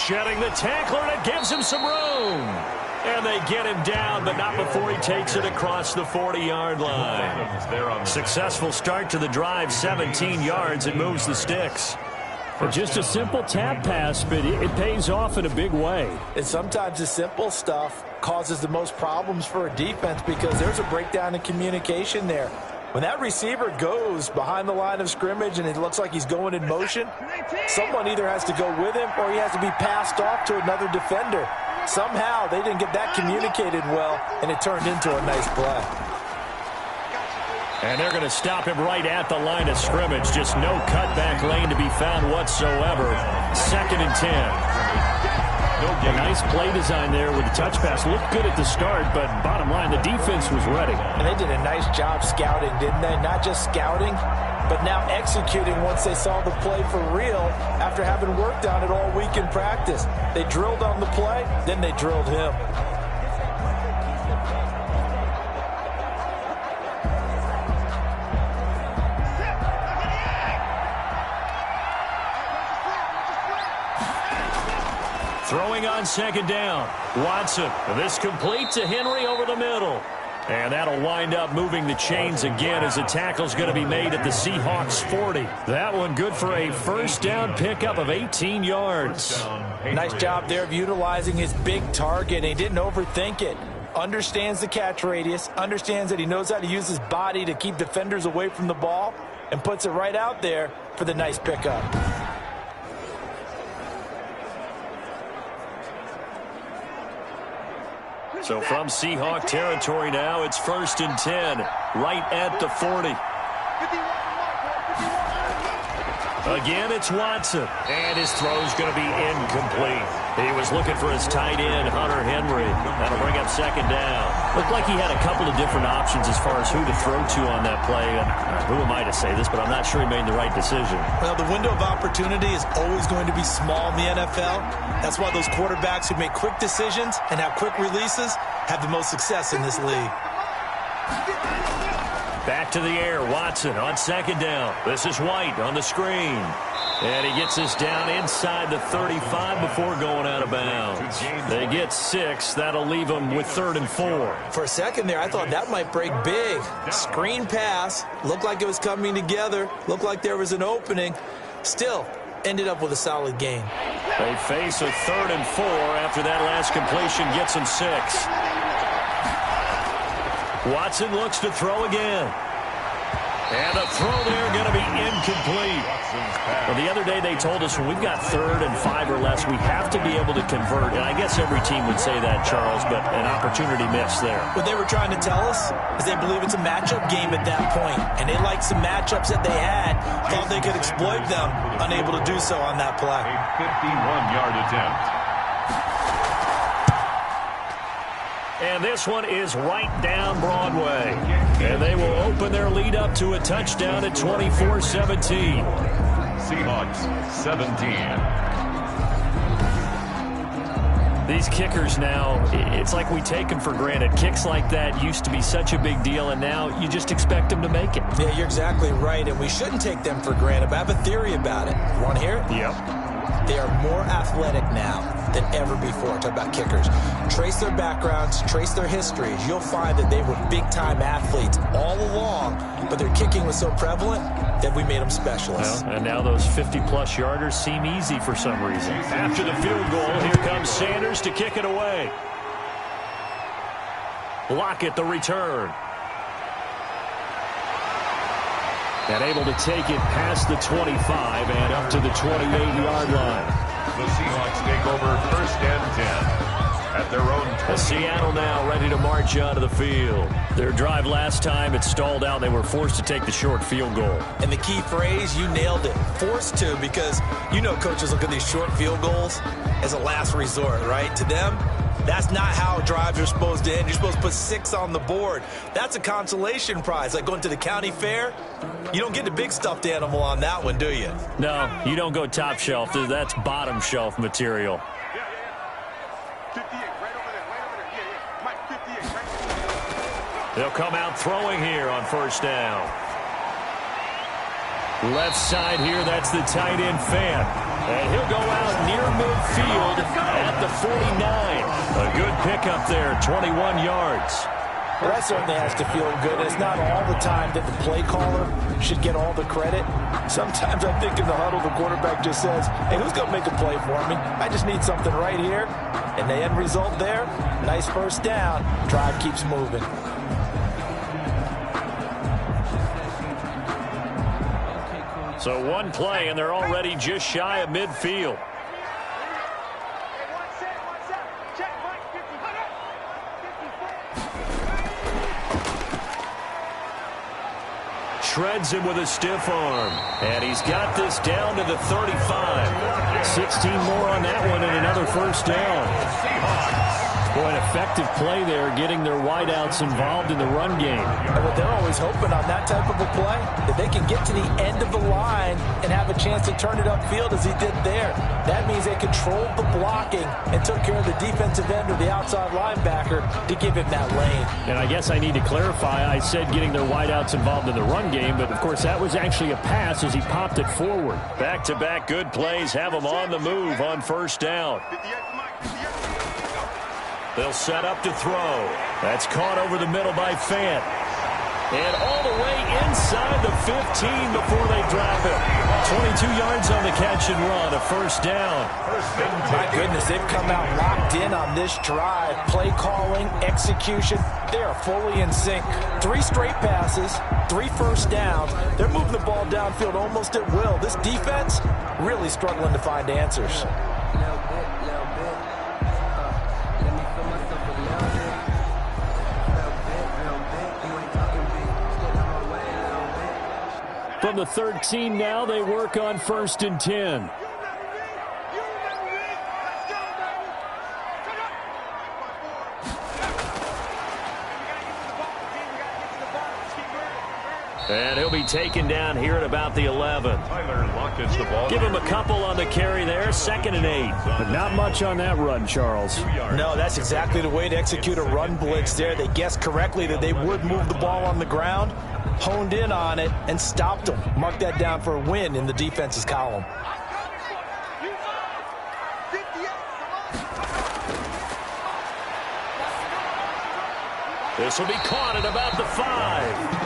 Shedding the tackler, and it gives him some room. And they get him down, but not before he takes it across the 40-yard line. Successful start to the drive, 17 yards. It moves the sticks. Just a simple tap pass, but it pays off in a big way. And sometimes the simple stuff causes the most problems for a defense because there's a breakdown in communication there. When that receiver goes behind the line of scrimmage and it looks like he's going in motion, someone either has to go with him or he has to be passed off to another defender. Somehow they didn't get that communicated well, and it turned into a nice play. And they're going to stop him right at the line of scrimmage. Just no cutback lane to be found whatsoever. 2nd and 10. A nice play design there with the touch pass. Looked good at the start, but bottom line, the defense was ready. And they did a nice job scouting, didn't they? Not just scouting, but now executing once they saw the play for real after having worked on it all week in practice. They drilled on the play, then they drilled him. Throwing on 2nd down. Watson. This complete to Henry over the middle. And that'll wind up moving the chains again as the tackle's going to be made at the Seahawks 40. That one good for a 1st down pickup of 18 yards. Nice job there of utilizing his big target. He didn't overthink it. Understands the catch radius. Understands that he knows how to use his body to keep defenders away from the ball. And puts it right out there for the nice pickup. So from Seahawk territory now, it's 1st and 10, right at the 40. Again, it's Watson, and his throw's going to be incomplete. He was looking for his tight end, Hunter Henry. That'll bring up on second down. Looked like he had a couple of different options as far as who to throw to on that play. Who am I to say this, but I'm not sure he made the right decision. Well, the window of opportunity is always going to be small in the NFL. That's why those quarterbacks who make quick decisions and have quick releases have the most success in this league. Back to the air, Watson on second down. This is White on the screen. And he gets this down inside the 35 before going out of bounds. They get 6. That'll leave them with 3rd and 4. For a second there, I thought that might break big. Screen pass. Looked like it was coming together. Looked like there was an opening. Still, ended up with a solid gain. They face a 3rd and 4 after that last completion gets them 6. Watson looks to throw again. And the throw there going to be incomplete. Well, the other day they told us when we've got 3rd and 5 or less, we have to be able to convert. And I guess every team would say that, Charles, but an opportunity missed there. What they were trying to tell us is they believe it's a matchup game at that point. And they liked some matchups that they had, thought they could exploit them, unable to do so on that play. A 51-yard attempt. And this one is right down Broadway. And they will open their lead up to a touchdown at 24-17. Seahawks 17. These kickers now, it's like we take them for granted. Kicks like that used to be such a big deal, and now you just expect them to make it. Yeah, you're exactly right, and we shouldn't take them for granted. But I have a theory about it. You want to hear it? Yep. They are more athletic now than ever before. Talk about kickers. Trace their backgrounds, trace their histories. You'll find that they were big-time athletes all along, but their kicking was so prevalent that we made them specialists. Well, and now those 50-plus yarders seem easy for some reason. After the field goal, here comes Sanders to kick it away. Lockett the return. And able to take it past the 25 and up to the 28-yard line. The Seahawks take over 1st and 10 at their own 20. Seattle now ready to march onto the field. Their drive last time, it stalled out. They were forced to take the short field goal. And the key phrase, you nailed it. Forced to, because you know coaches look at these short field goals as a last resort, right? To them, that's not how drives are supposed to end. You're supposed to put 6 on the board. That's a consolation prize, like going to the county fair. You don't get the big stuffed animal on that one, do you? No, you don't go top shelf. That's bottom shelf material. 58, right over there. Yeah. Mike, 58, right. They'll come out throwing here on 1st down. Left side here, that's the tight end Fant. And he'll go out near midfield at the 49. A good pickup there, 21 yards. Well, that certainly has to feel good. It's not all the time that the play caller should get all the credit. Sometimes I think in the huddle, the quarterback just says, hey, who's going to make a play for me? I just need something right here. And the end result there, nice 1st down. Drive keeps moving. So one play, and they're already just shy of midfield. Shreds him with a stiff arm. And he's got this down to the 35. 16 more on that one and another 1st down. Boy, an effective play there, getting their wideouts involved in the run game. And what they're always hoping on that type of a play, that they can get to the end of the line and have a chance to turn it upfield as he did there. That means they controlled the blocking and took care of the defensive end or the outside linebacker to give him that lane. And I guess I need to clarify, I said getting their wideouts involved in the run game, but of course that was actually a pass as he popped it forward. Back-to-back good plays have them on the move on 1st down. 58, Mike, 58. They'll set up to throw. That's caught over the middle by Fant. And all the way inside the 15 before they drop it. 22 yards on the catch and run, a 1st down. My goodness, they've come out locked in on this drive. Play calling, execution, they are fully in sync. 3 straight passes, 3 1st downs. They're moving the ball downfield almost at will. This defense really struggling to find answers. From the 13 now, they work on 1st and 10. And he'll be taken down here at about the 11. Tyler Lockett's the ball. Give him a couple on the carry there, 2nd and 8. But not much on that run, Charles. No, that's exactly the way to execute a run blitz there. They guessed correctly that they would move the ball on the ground, honed in on it, and stopped them. Mark that down for a win in the defense's column. This will be caught at about the 5.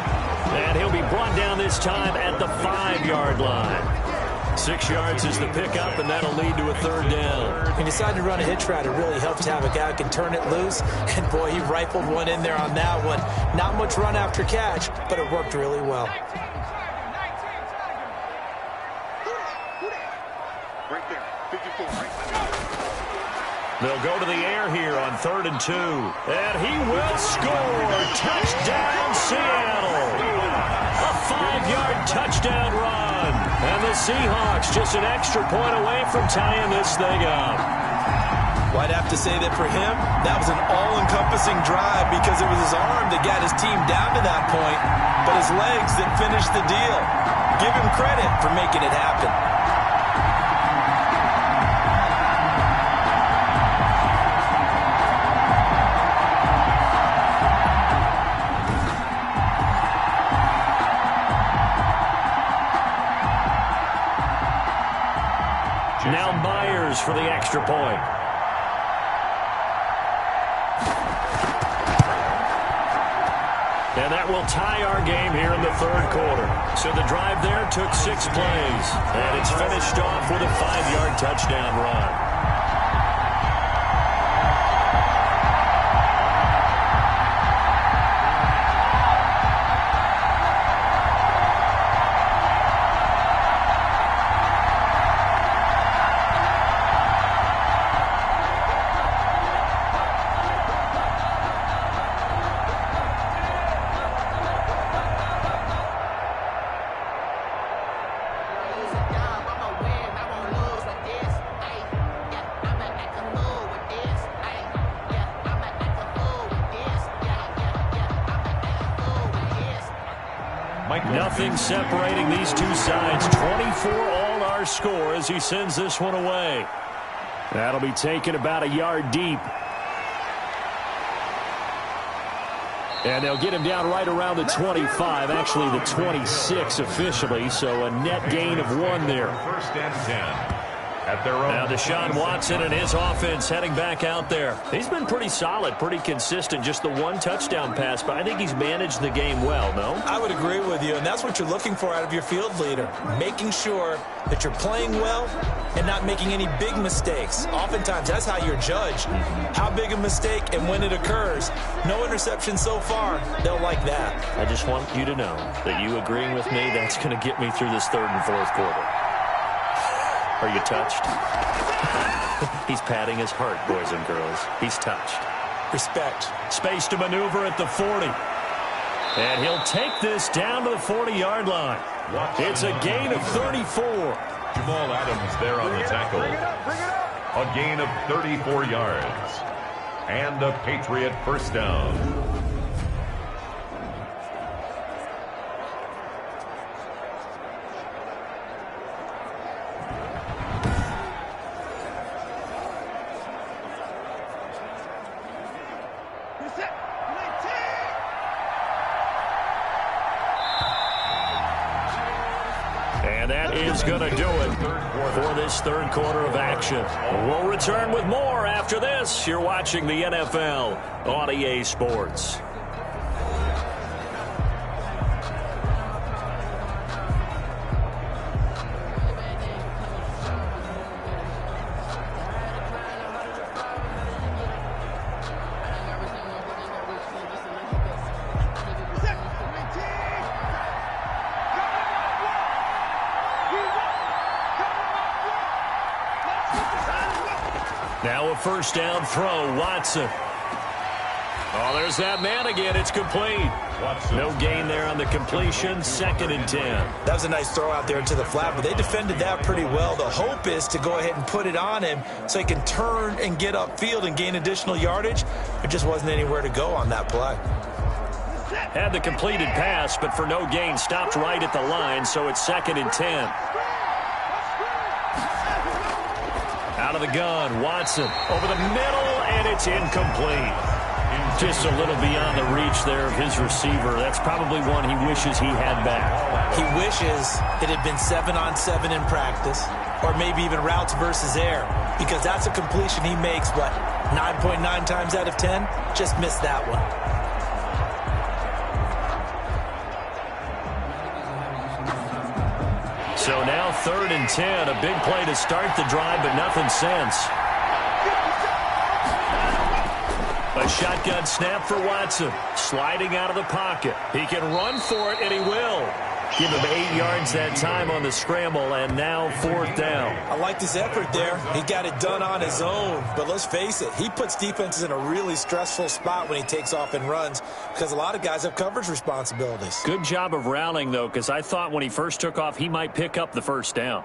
And he'll be brought down this time at the 5-yard line. 6 yards is the pickup, and that'll lead to a 3rd down. When you decide to run a hitch route, it really helps to have a guy who can turn it loose. And, boy, he rifled one in there on that one. Not much run after catch, but it worked really well. Right there, 54, right there. They'll go to the air here on 3rd and 2. And he will score. Touchdown, Seattle. A 5-yard touchdown run. And the Seahawks just an extra point away from tying this thing up. Well, I'd have to say that for him, that was an all-encompassing drive because it was his arm that got his team down to that point, but his legs that finished the deal. Give him credit for making it happen. Now Myers for the extra point. And that will tie our game here in the 3rd quarter. So the drive there took 6 plays. And it's finished off with a 5-yard touchdown run. Nothing separating these two sides. 24 all our score as he sends this one away. That'll be taken about a yard deep. And they'll get him down right around the 25, actually the 26 officially, so a net gain of 1 there. 1st and 10. At their own. Now Deshaun Watson and his offense heading back out there. He's been pretty solid, pretty consistent, just the 1 touchdown pass, but I think he's managed the game well, no? I would agree with you, and that's what you're looking for out of your field leader, making sure that you're playing well and not making any big mistakes. Oftentimes, that's how you're judged. How big a mistake and when it occurs. No interception so far. They'll like that. I just want you to know that you agreeing with me, that's going to get me through this 3rd and 4th quarter. Are you touched? He's patting his heart, boys and girls. He's touched. Respect. Space to maneuver at the 40. And he'll take this down to the 40-yard line. It's a gain of 34. Jamal Adams there on the tackle. A gain of 34 yards. And a Patriot 1st down. And that is going to do it for this 3rd quarter of action. We'll return with more after this. You're watching the NFL on EA Sports. Now a 1st down throw, Watson. Oh, there's that man again. It's complete. No gain there on the completion. 2nd and 10. That was a nice throw out there to the flat, but they defended that pretty well. The hope is to go ahead and put it on him so he can turn and get upfield and gain additional yardage. There just wasn't anywhere to go on that play. Had the completed pass, but for no gain, stopped right at the line, so it's 2nd and 10. Out of the gun, Watson over the middle, and it's incomplete. Just a little beyond the reach there of his receiver. That's probably one he wishes he had back. He wishes it had been 7-on-7 in practice, or maybe even routes versus air, because that's a completion he makes, what, 9.9 times out of 10? Just missed that one. So now 3rd and 10, a big play to start the drive, but nothing since. A shotgun snap for Watson, sliding out of the pocket. He can run for it, and he will. Give him 8 yards that time on the scramble, and now 4th down. I liked his effort there. He got it done on his own. But let's face it, he puts defenses in a really stressful spot when he takes off and runs, because a lot of guys have coverage responsibilities. Good job of rallying, though, because I thought when he first took off, he might pick up the 1st down.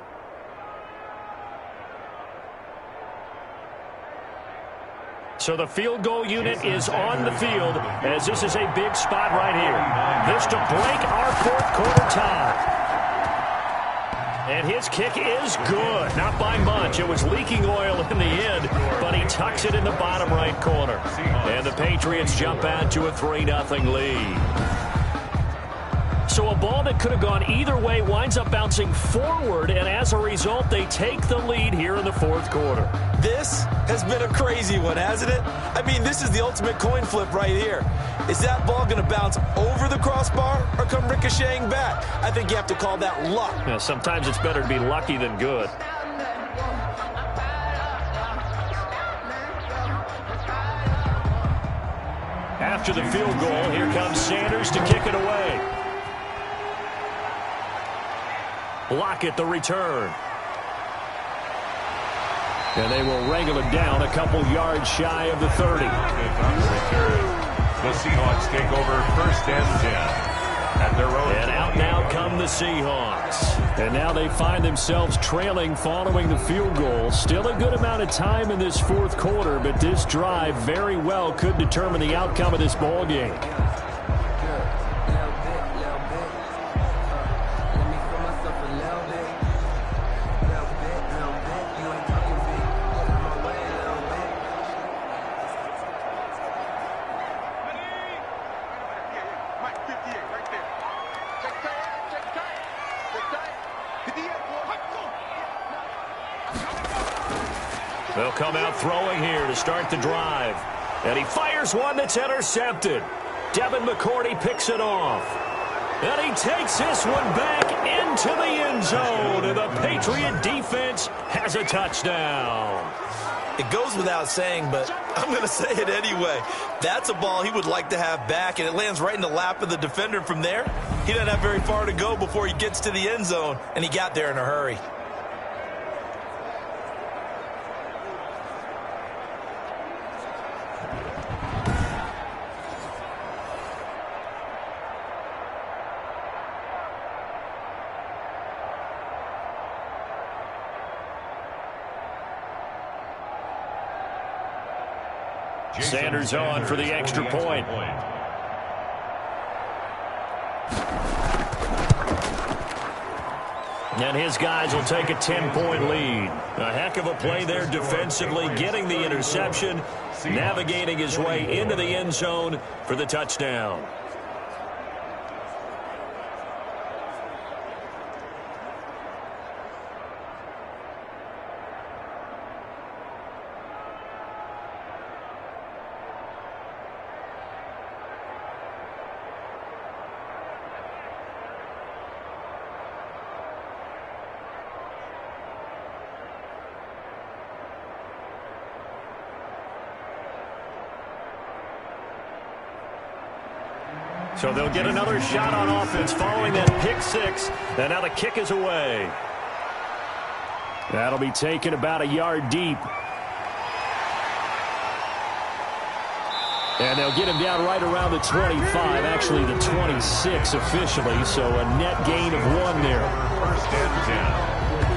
So the field goal unit is on the field, as this is a big spot right here. This to break our 4th quarter tie. And his kick is good. Not by much. It was leaking oil in the end, but he tucks it in the bottom right corner. And the Patriots jump out to a 3-0 lead. So a ball that could have gone either way winds up bouncing forward, and as a result, they take the lead here in the 4th quarter. This has been a crazy one, hasn't it? I mean, this is the ultimate coin flip right here. Is that ball going to bounce over the crossbar or come ricocheting back? I think you have to call that luck. Yeah, sometimes it's better to be lucky than good. After the field goal, here comes Sanders to kick it away. Lockett the return. And they will wrangle it down a couple yards shy of the 30. The Seahawks take over 1st and 10 at their own. And out now come the Seahawks. And now they find themselves trailing following the field goal. Still a good amount of time in this 4th quarter, but this drive very well could determine the outcome of this ball game. They'll come out throwing here to start the drive. And he fires one that's intercepted. Devin McCourty picks it off. And he takes this one back into the end zone. And the Patriot defense has a touchdown. It goes without saying, but I'm going to say it anyway. That's a ball he would like to have back, and it lands right in the lap of the defender. From there, he doesn't have very far to go before he gets to the end zone, and he got there in a hurry. Sanders on for the extra point. And his guys will take a 10-point lead. A heck of a play there defensively, getting the interception, navigating his way into the end zone for the touchdown. So they'll get another shot on offense following that pick six. And now the kick is away. That'll be taken about a yard deep. And they'll get him down right around the 25, actually the 26 officially. So a net gain of 1 there. 1st and 10.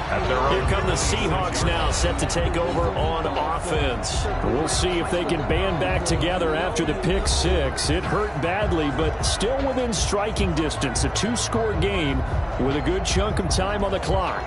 Here come the Seahawks now, set to take over on offense. We'll see if they can band back together after the pick six. It hurt badly, but still within striking distance. A two-score game with a good chunk of time on the clock.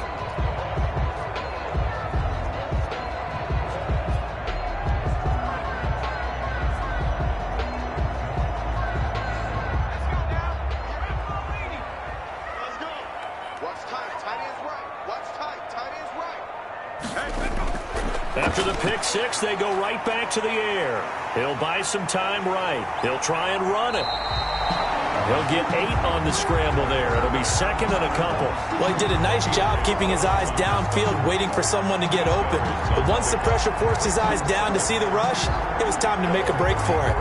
After the pick six, they go right back to the air. He'll buy some time right. He'll try and run it. He'll get 8 on the scramble there. It'll be second and a couple. Well, he did a nice job keeping his eyes downfield, waiting for someone to get open. But once the pressure forced his eyes down to see the rush, it was time to make a break for it.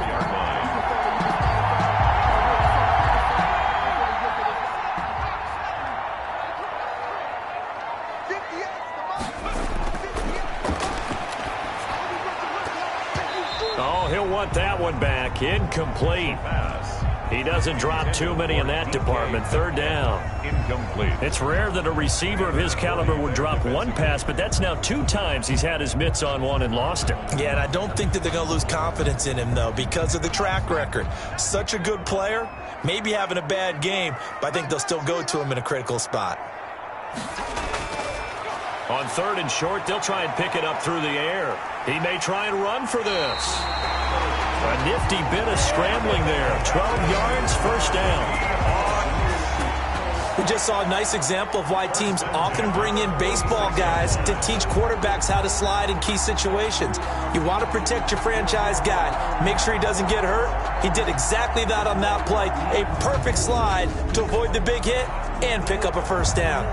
Oh, he'll want that one back. Incomplete. He doesn't drop too many in that department. Third down. Incomplete. It's rare that a receiver of his caliber would drop one pass, but that's now 2 times he's had his mitts on one and lost it. Yeah, and I don't think that they're going to lose confidence in him, though, because of the track record. Such a good player, maybe having a bad game, but I think they'll still go to him in a critical spot. On third and short, they'll try and pick it up through the air. He may try and run for this. A nifty bit of scrambling there. 12 yards, first down. We just saw a nice example of why teams often bring in baseball guys to teach quarterbacks how to slide in key situations. You want to protect your franchise guy. Make sure he doesn't get hurt. He did exactly that on that play. A perfect slide to avoid the big hit and pick up a first down.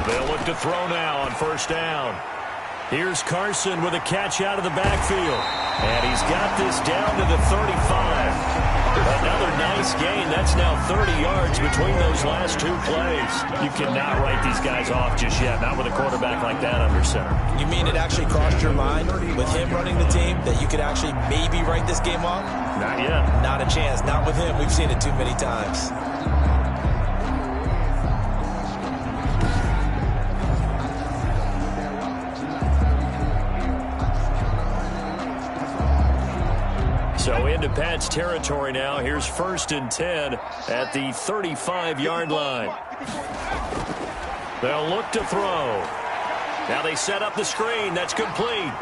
They'll look to throw now on first down. Here's Carson with a catch out of the backfield. And he's got this down to the 35. Another nice gain. That's now 30 yards between those last 2 plays. You cannot write these guys off just yet, not with a quarterback like that under center. You mean it actually crossed your mind with him running the team that you could actually maybe write this game off? Not yet. Not a chance. Not with him. We've seen it too many times. So into Pat's territory now. Here's first and 10 at the 35-yard line. They'll look to throw. Now they set up the screen. That's complete.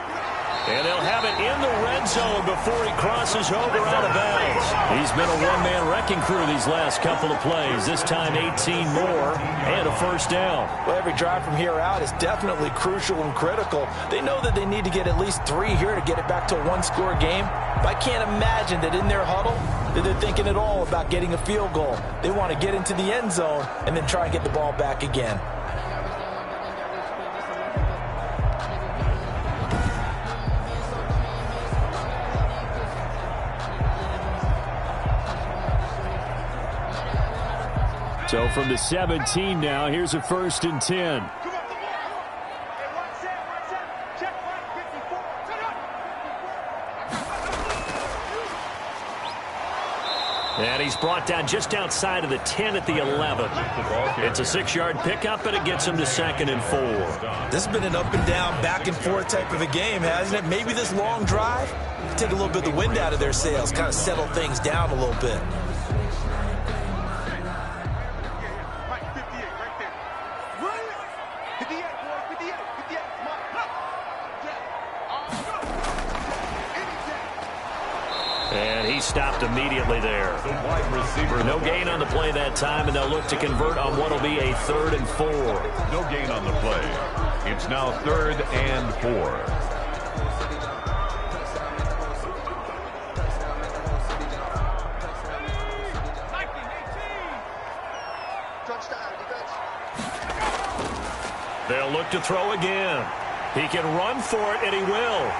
And they'll have it in the red zone before he crosses over out of bounds. He's been a one-man wrecking crew these last couple of plays. This time 18 more and a first down. Well, every drive from here out is definitely crucial and critical. They know that they need to get at least 3 here to get it back to a one-score game. But I can't imagine that in their huddle that they're thinking at all about getting a field goal. They want to get into the end zone and then try and get the ball back again. So from the 17 now, here's a first and 10. And he's brought down just outside of the 10 at the 11. It's a 6-yard pickup, and it gets him to second and 4. This has been an up and down, back and forth type of a game, hasn't it? Maybe this long drive, take a little bit of the wind out of their sails, kind of settle things down a little bit. And he stopped immediately there. No gain on the play that time, and they'll look to convert on what will be a 3rd and 4. No gain on the play. It's now 3rd and 4. They'll look to throw again. He can run for it, and he will.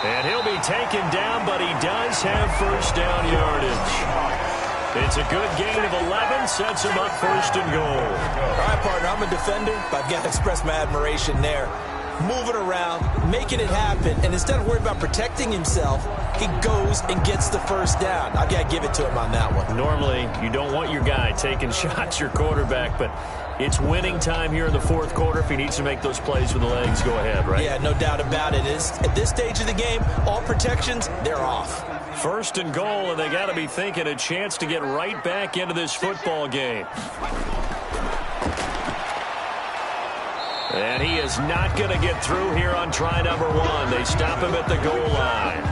And he'll be taken down, but he does have first down yardage. It's a good gain of 11, sets him up first and goal. All right, partner, I'm a defender, but I've got to express my admiration there. Moving around, making it happen, and instead of worrying about protecting himself, he goes and gets the first down. I've got to give it to him on that one. Normally, you don't want your guy taking shots, your quarterback, but it's winning time here in the fourth quarter. If he needs to make those plays with the legs, go ahead, right? Yeah, no doubt about it. At this stage of the game, all protections, they're off. First and goal, and they got to be thinking a chance to get right back into this football game. And he is not going to get through here on try number one. They stop him at the goal line.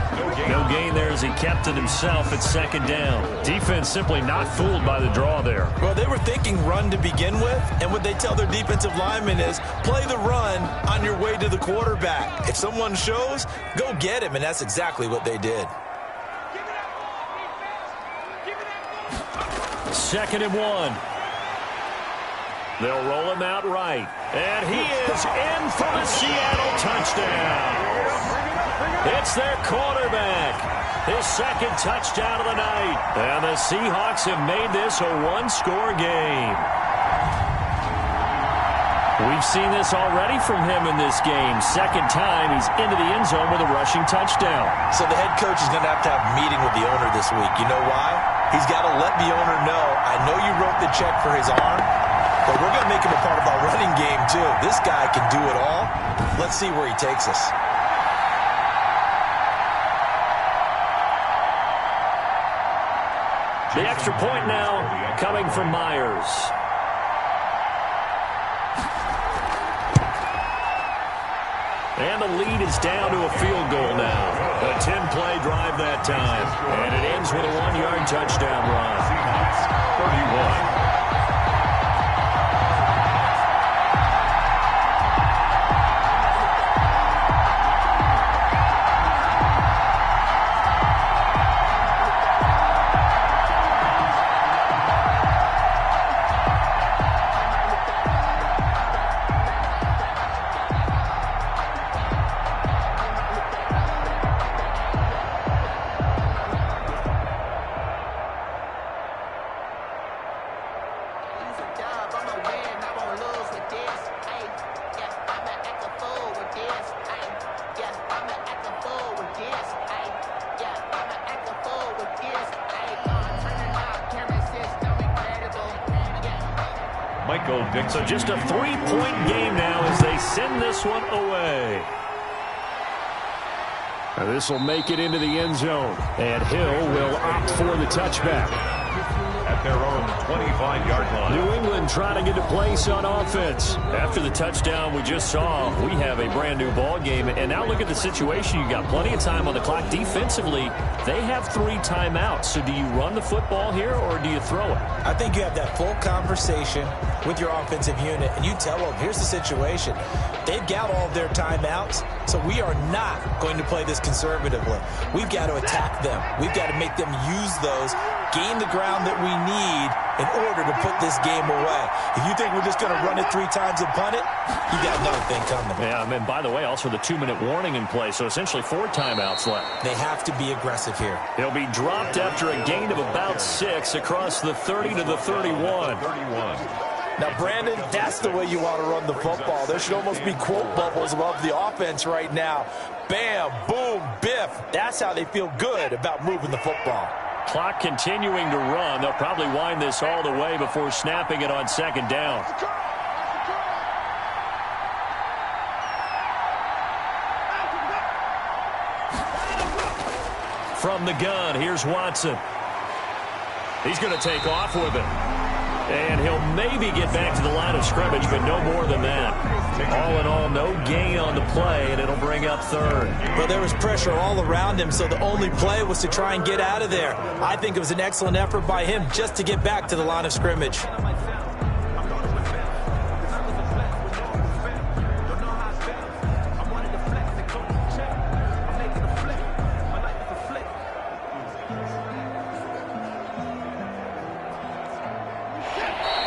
No gain there as he kept it himself at second down. Defense simply not fooled by the draw there. Well, they were thinking run to begin with, and what they tell their defensive linemen is play the run on your way to the quarterback. If someone shows, go get him, and that's exactly what they did. Second and 1. They'll roll him out right. And he is in for the Seattle touchdown. It's their quarterback. His second touchdown of the night. And the Seahawks have made this a one-score game. We've seen this already from him in this game. Second time he's into the end zone with a rushing touchdown. So the head coach is going to have a meeting with the owner this week. You know why? He's got to let the owner know, I know you wrote the check for his arm, but we're going to make him a part of our running game too. This guy can do it all. Let's see where he takes us. The extra point now coming from Myers. And the lead is down to a field goal now. A 10-play drive that time. And it ends with a 1-yard touchdown run. Seahawks 31. So just a 3-point game now as they send this one away. This will make it into the end zone. And Hill will opt for the touchback. At their own 25-yard line. New England trying to get a place on offense. After the touchdown we just saw, we have a brand-new ball game. And now look at the situation. You got plenty of time on the clock. Defensively, they have 3 timeouts. So do you run the football here or do you throw it? I think you have that full conversation with your offensive unit, and you tell them, here's the situation. They've got all of their timeouts, so we are not going to play this conservatively. We've got to attack them. We've got to make them use those, gain the ground that we need in order to put this game away. If you think we're just going to run it 3 times and punt it, you got another thing coming. Yeah, and by the way, also the 2-minute warning in play, so essentially 4 timeouts left. They have to be aggressive here. He'll be dropped after a gain of about 6 across the 30 to the 31. Now, Brandon, that's the way you want to run the football. There should almost be quote bubbles above the offense right now. Bam, boom, biff. That's how they feel good about moving the football. Clock continuing to run. They'll probably wind this all the way before snapping it on second down. From the gun, here's Watson. He's going to take off with it. And he'll maybe get back to the line of scrimmage, but no more than that. All in all, no gain on the play, and it'll bring up third. Well, there was pressure all around him, so the only play was to try and get out of there. I think it was an excellent effort by him just to get back to the line of scrimmage.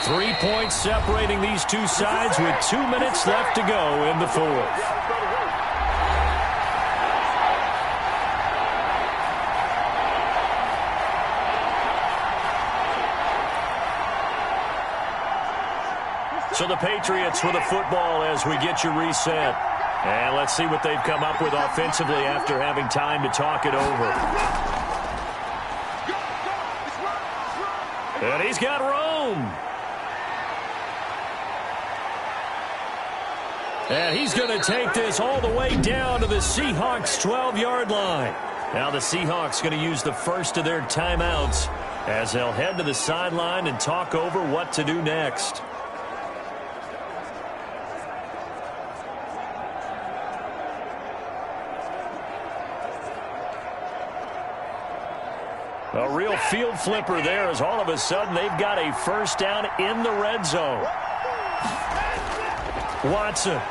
Three points separating these two sides with 2 minutes left to go in the fourth. So the Patriots with a football as we get you reset. And let's see what they've come up with offensively after having time to talk it over. And he's got Rome. And he's going to take this all the way down to the Seahawks' 12-yard line. Now the Seahawks going to use the first of their timeouts as they'll head to the sideline and talk over what to do next. A real field flipper there as all of a sudden they've got a first down in the red zone. Watson.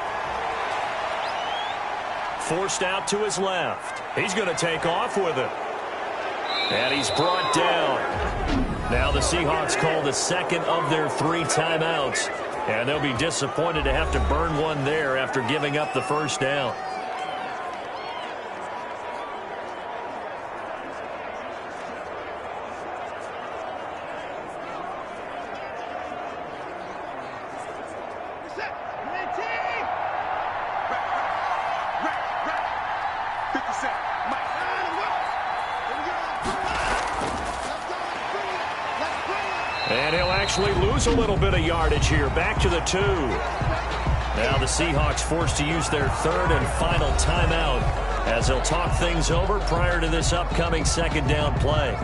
Forced out to his left. He's going to take off with it. And he's brought down. Now the Seahawks call the second of their 3 timeouts. And they'll be disappointed to have to burn one there after giving up the first down. And he'll actually lose a little bit of yardage here. Back to the 2. Now the Seahawks forced to use their 3rd and final timeout as they'll talk things over prior to this upcoming second down play.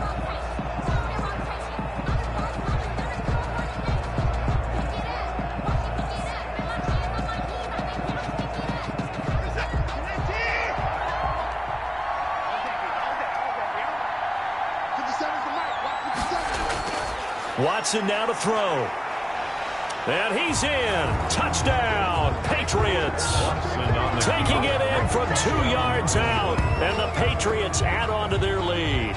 Watson now to throw. And he's in. Touchdown, Patriots. Taking it in from 2 yards out. And the Patriots add on to their lead.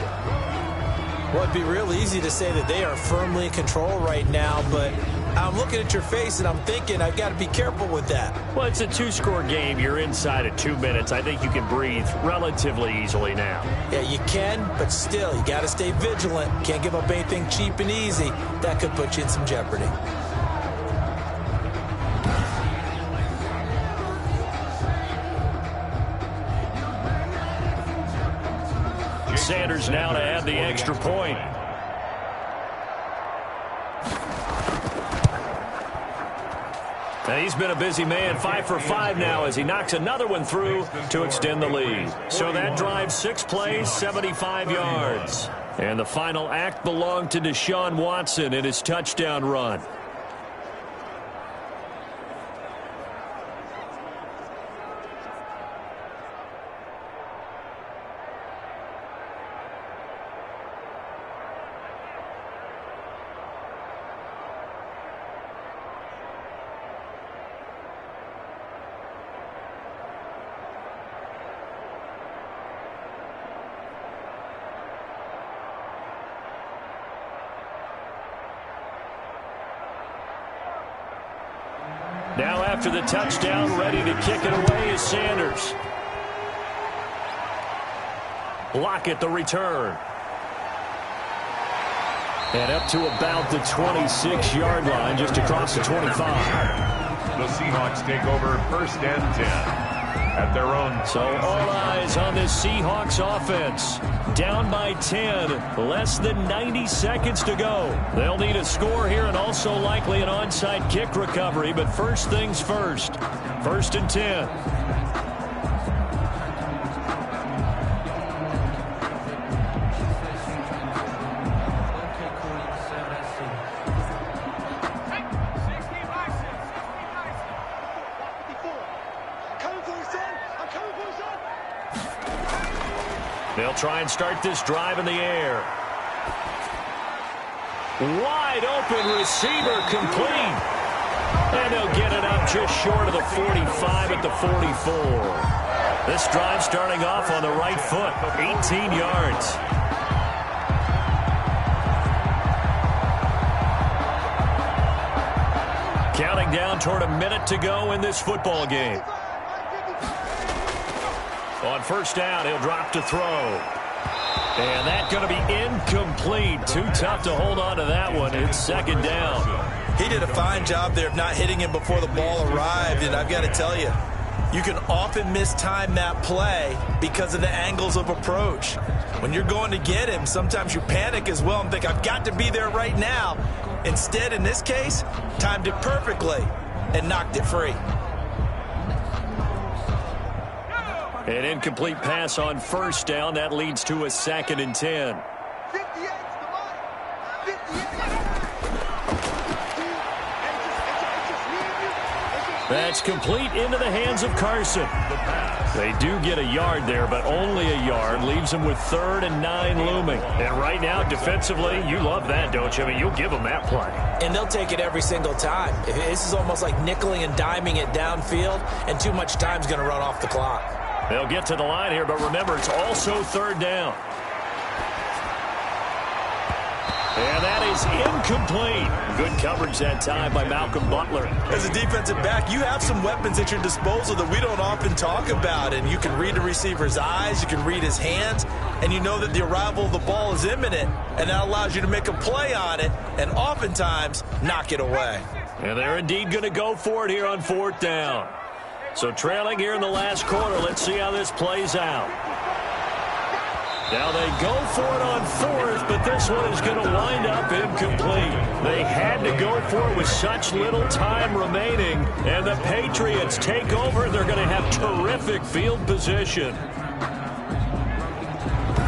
Well, it'd be real easy to say that they are firmly in control right now, but I'm looking at your face and I'm thinking I've got to be careful with that. Well, it's a 2-score game. You're inside at 2 minutes. I think you can breathe relatively easily now. Yeah, you can, but still, you got to stay vigilant. Can't give up anything cheap and easy. That could put you in some jeopardy. Sanders now to add the extra point. And he's been a busy man, 5 for 5 now as he knocks another one through to extend the lead. So that drive, 6 plays, 75 yards. And the final act belonged to Deshaun Watson in his touchdown run. Now after the touchdown, ready to kick it away is Sanders. Lockett the return. And up to about the 26-yard line, just across the 25. The Seahawks take over 1st and 10 at their own. So all eyes on this Seahawks offense. Down by 10, less than 90 seconds to go. They'll need a score here and also likely an onside kick recovery, but first things first. 1st and 10. They'll try and start this drive in the air. Wide open receiver complete. And they'll get it up just short of the 45 at the 44. This drive starting off on the right foot, 18 yards. Counting down toward a minute to go in this football game. On 1st down, he'll drop to throw. And that's going to be incomplete. Too tough to hold on to that one. It's 2nd down. He did a fine job there of not hitting him before the ball arrived, and I've got to tell you, you can often mistime that play because of the angles of approach. When you're going to get him, sometimes you panic as well and think, I've got to be there right now. Instead, in this case, timed it perfectly and knocked it free. An incomplete pass on first down. That leads to a 2nd and 10. That's complete into the hands of Carson. They do get a yard there, but only a yard. Leaves them with 3rd and 9 looming. And right now, defensively, you love that, don't you? I mean, you'll give them that play. And they'll take it every single time. This is almost like nickeling and diming it downfield, and too much time's going to run off the clock. They'll get to the line here, but remember, it's also 3rd down. And that is incomplete. Good coverage that time by Malcolm Butler. As a defensive back, you have some weapons at your disposal that we don't often talk about. And you can read the receiver's eyes, you can read his hands, and you know that the arrival of the ball is imminent. And that allows you to make a play on it and oftentimes knock it away. And they're indeed going to go for it here on 4th down. So trailing here in the last quarter, let's see how this plays out. Now they go for it on 4th, but this one is going to wind up incomplete. They had to go for it with such little time remaining, and the Patriots take over. They're going to have terrific field position.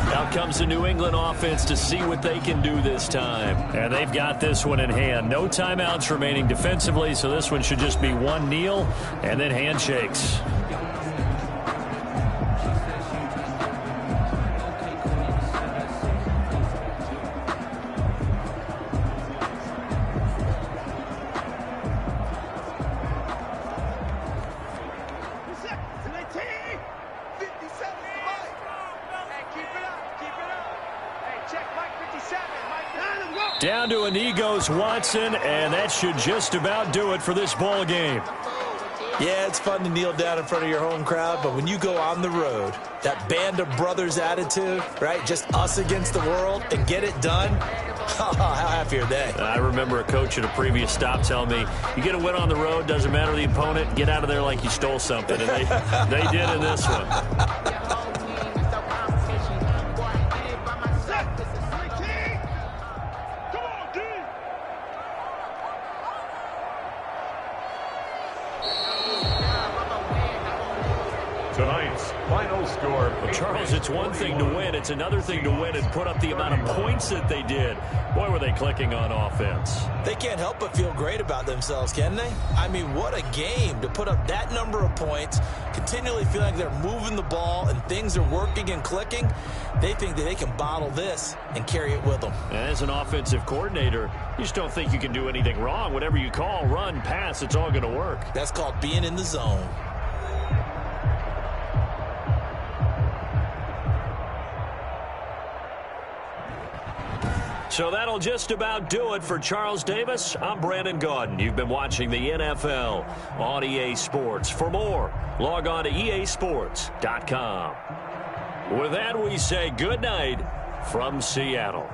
Now comes the New England offense to see what they can do this time. And they've got this one in hand. No timeouts remaining defensively, so this one should just be one kneel and then handshakes. Down to a knee goes Watson, and that should just about do it for this ball game. Yeah, it's fun to kneel down in front of your home crowd, but when you go on the road, that band of brothers attitude, right, just us against the world, and get it done, how happy are they? I remember a coach at a previous stop telling me, you get a win on the road, doesn't matter the opponent, get out of there like you stole something, and they did in this one. Tonight's final score. Well, Charles, it's one thing to win. It's another thing to win and put up the amount of points that they did. Boy, were they clicking on offense. They can't help but feel great about themselves, can they? I mean, what a game to put up that number of points, continually feeling like they're moving the ball and things are working and clicking. They think that they can bottle this and carry it with them. And as an offensive coordinator, you just don't think you can do anything wrong. Whatever you call, run, pass, it's all going to work. That's called being in the zone. So that'll just about do it for Charles Davis. I'm Brandon Gaudin. You've been watching the NFL on EA Sports. For more, log on to easports.com. With that, we say good night from Seattle.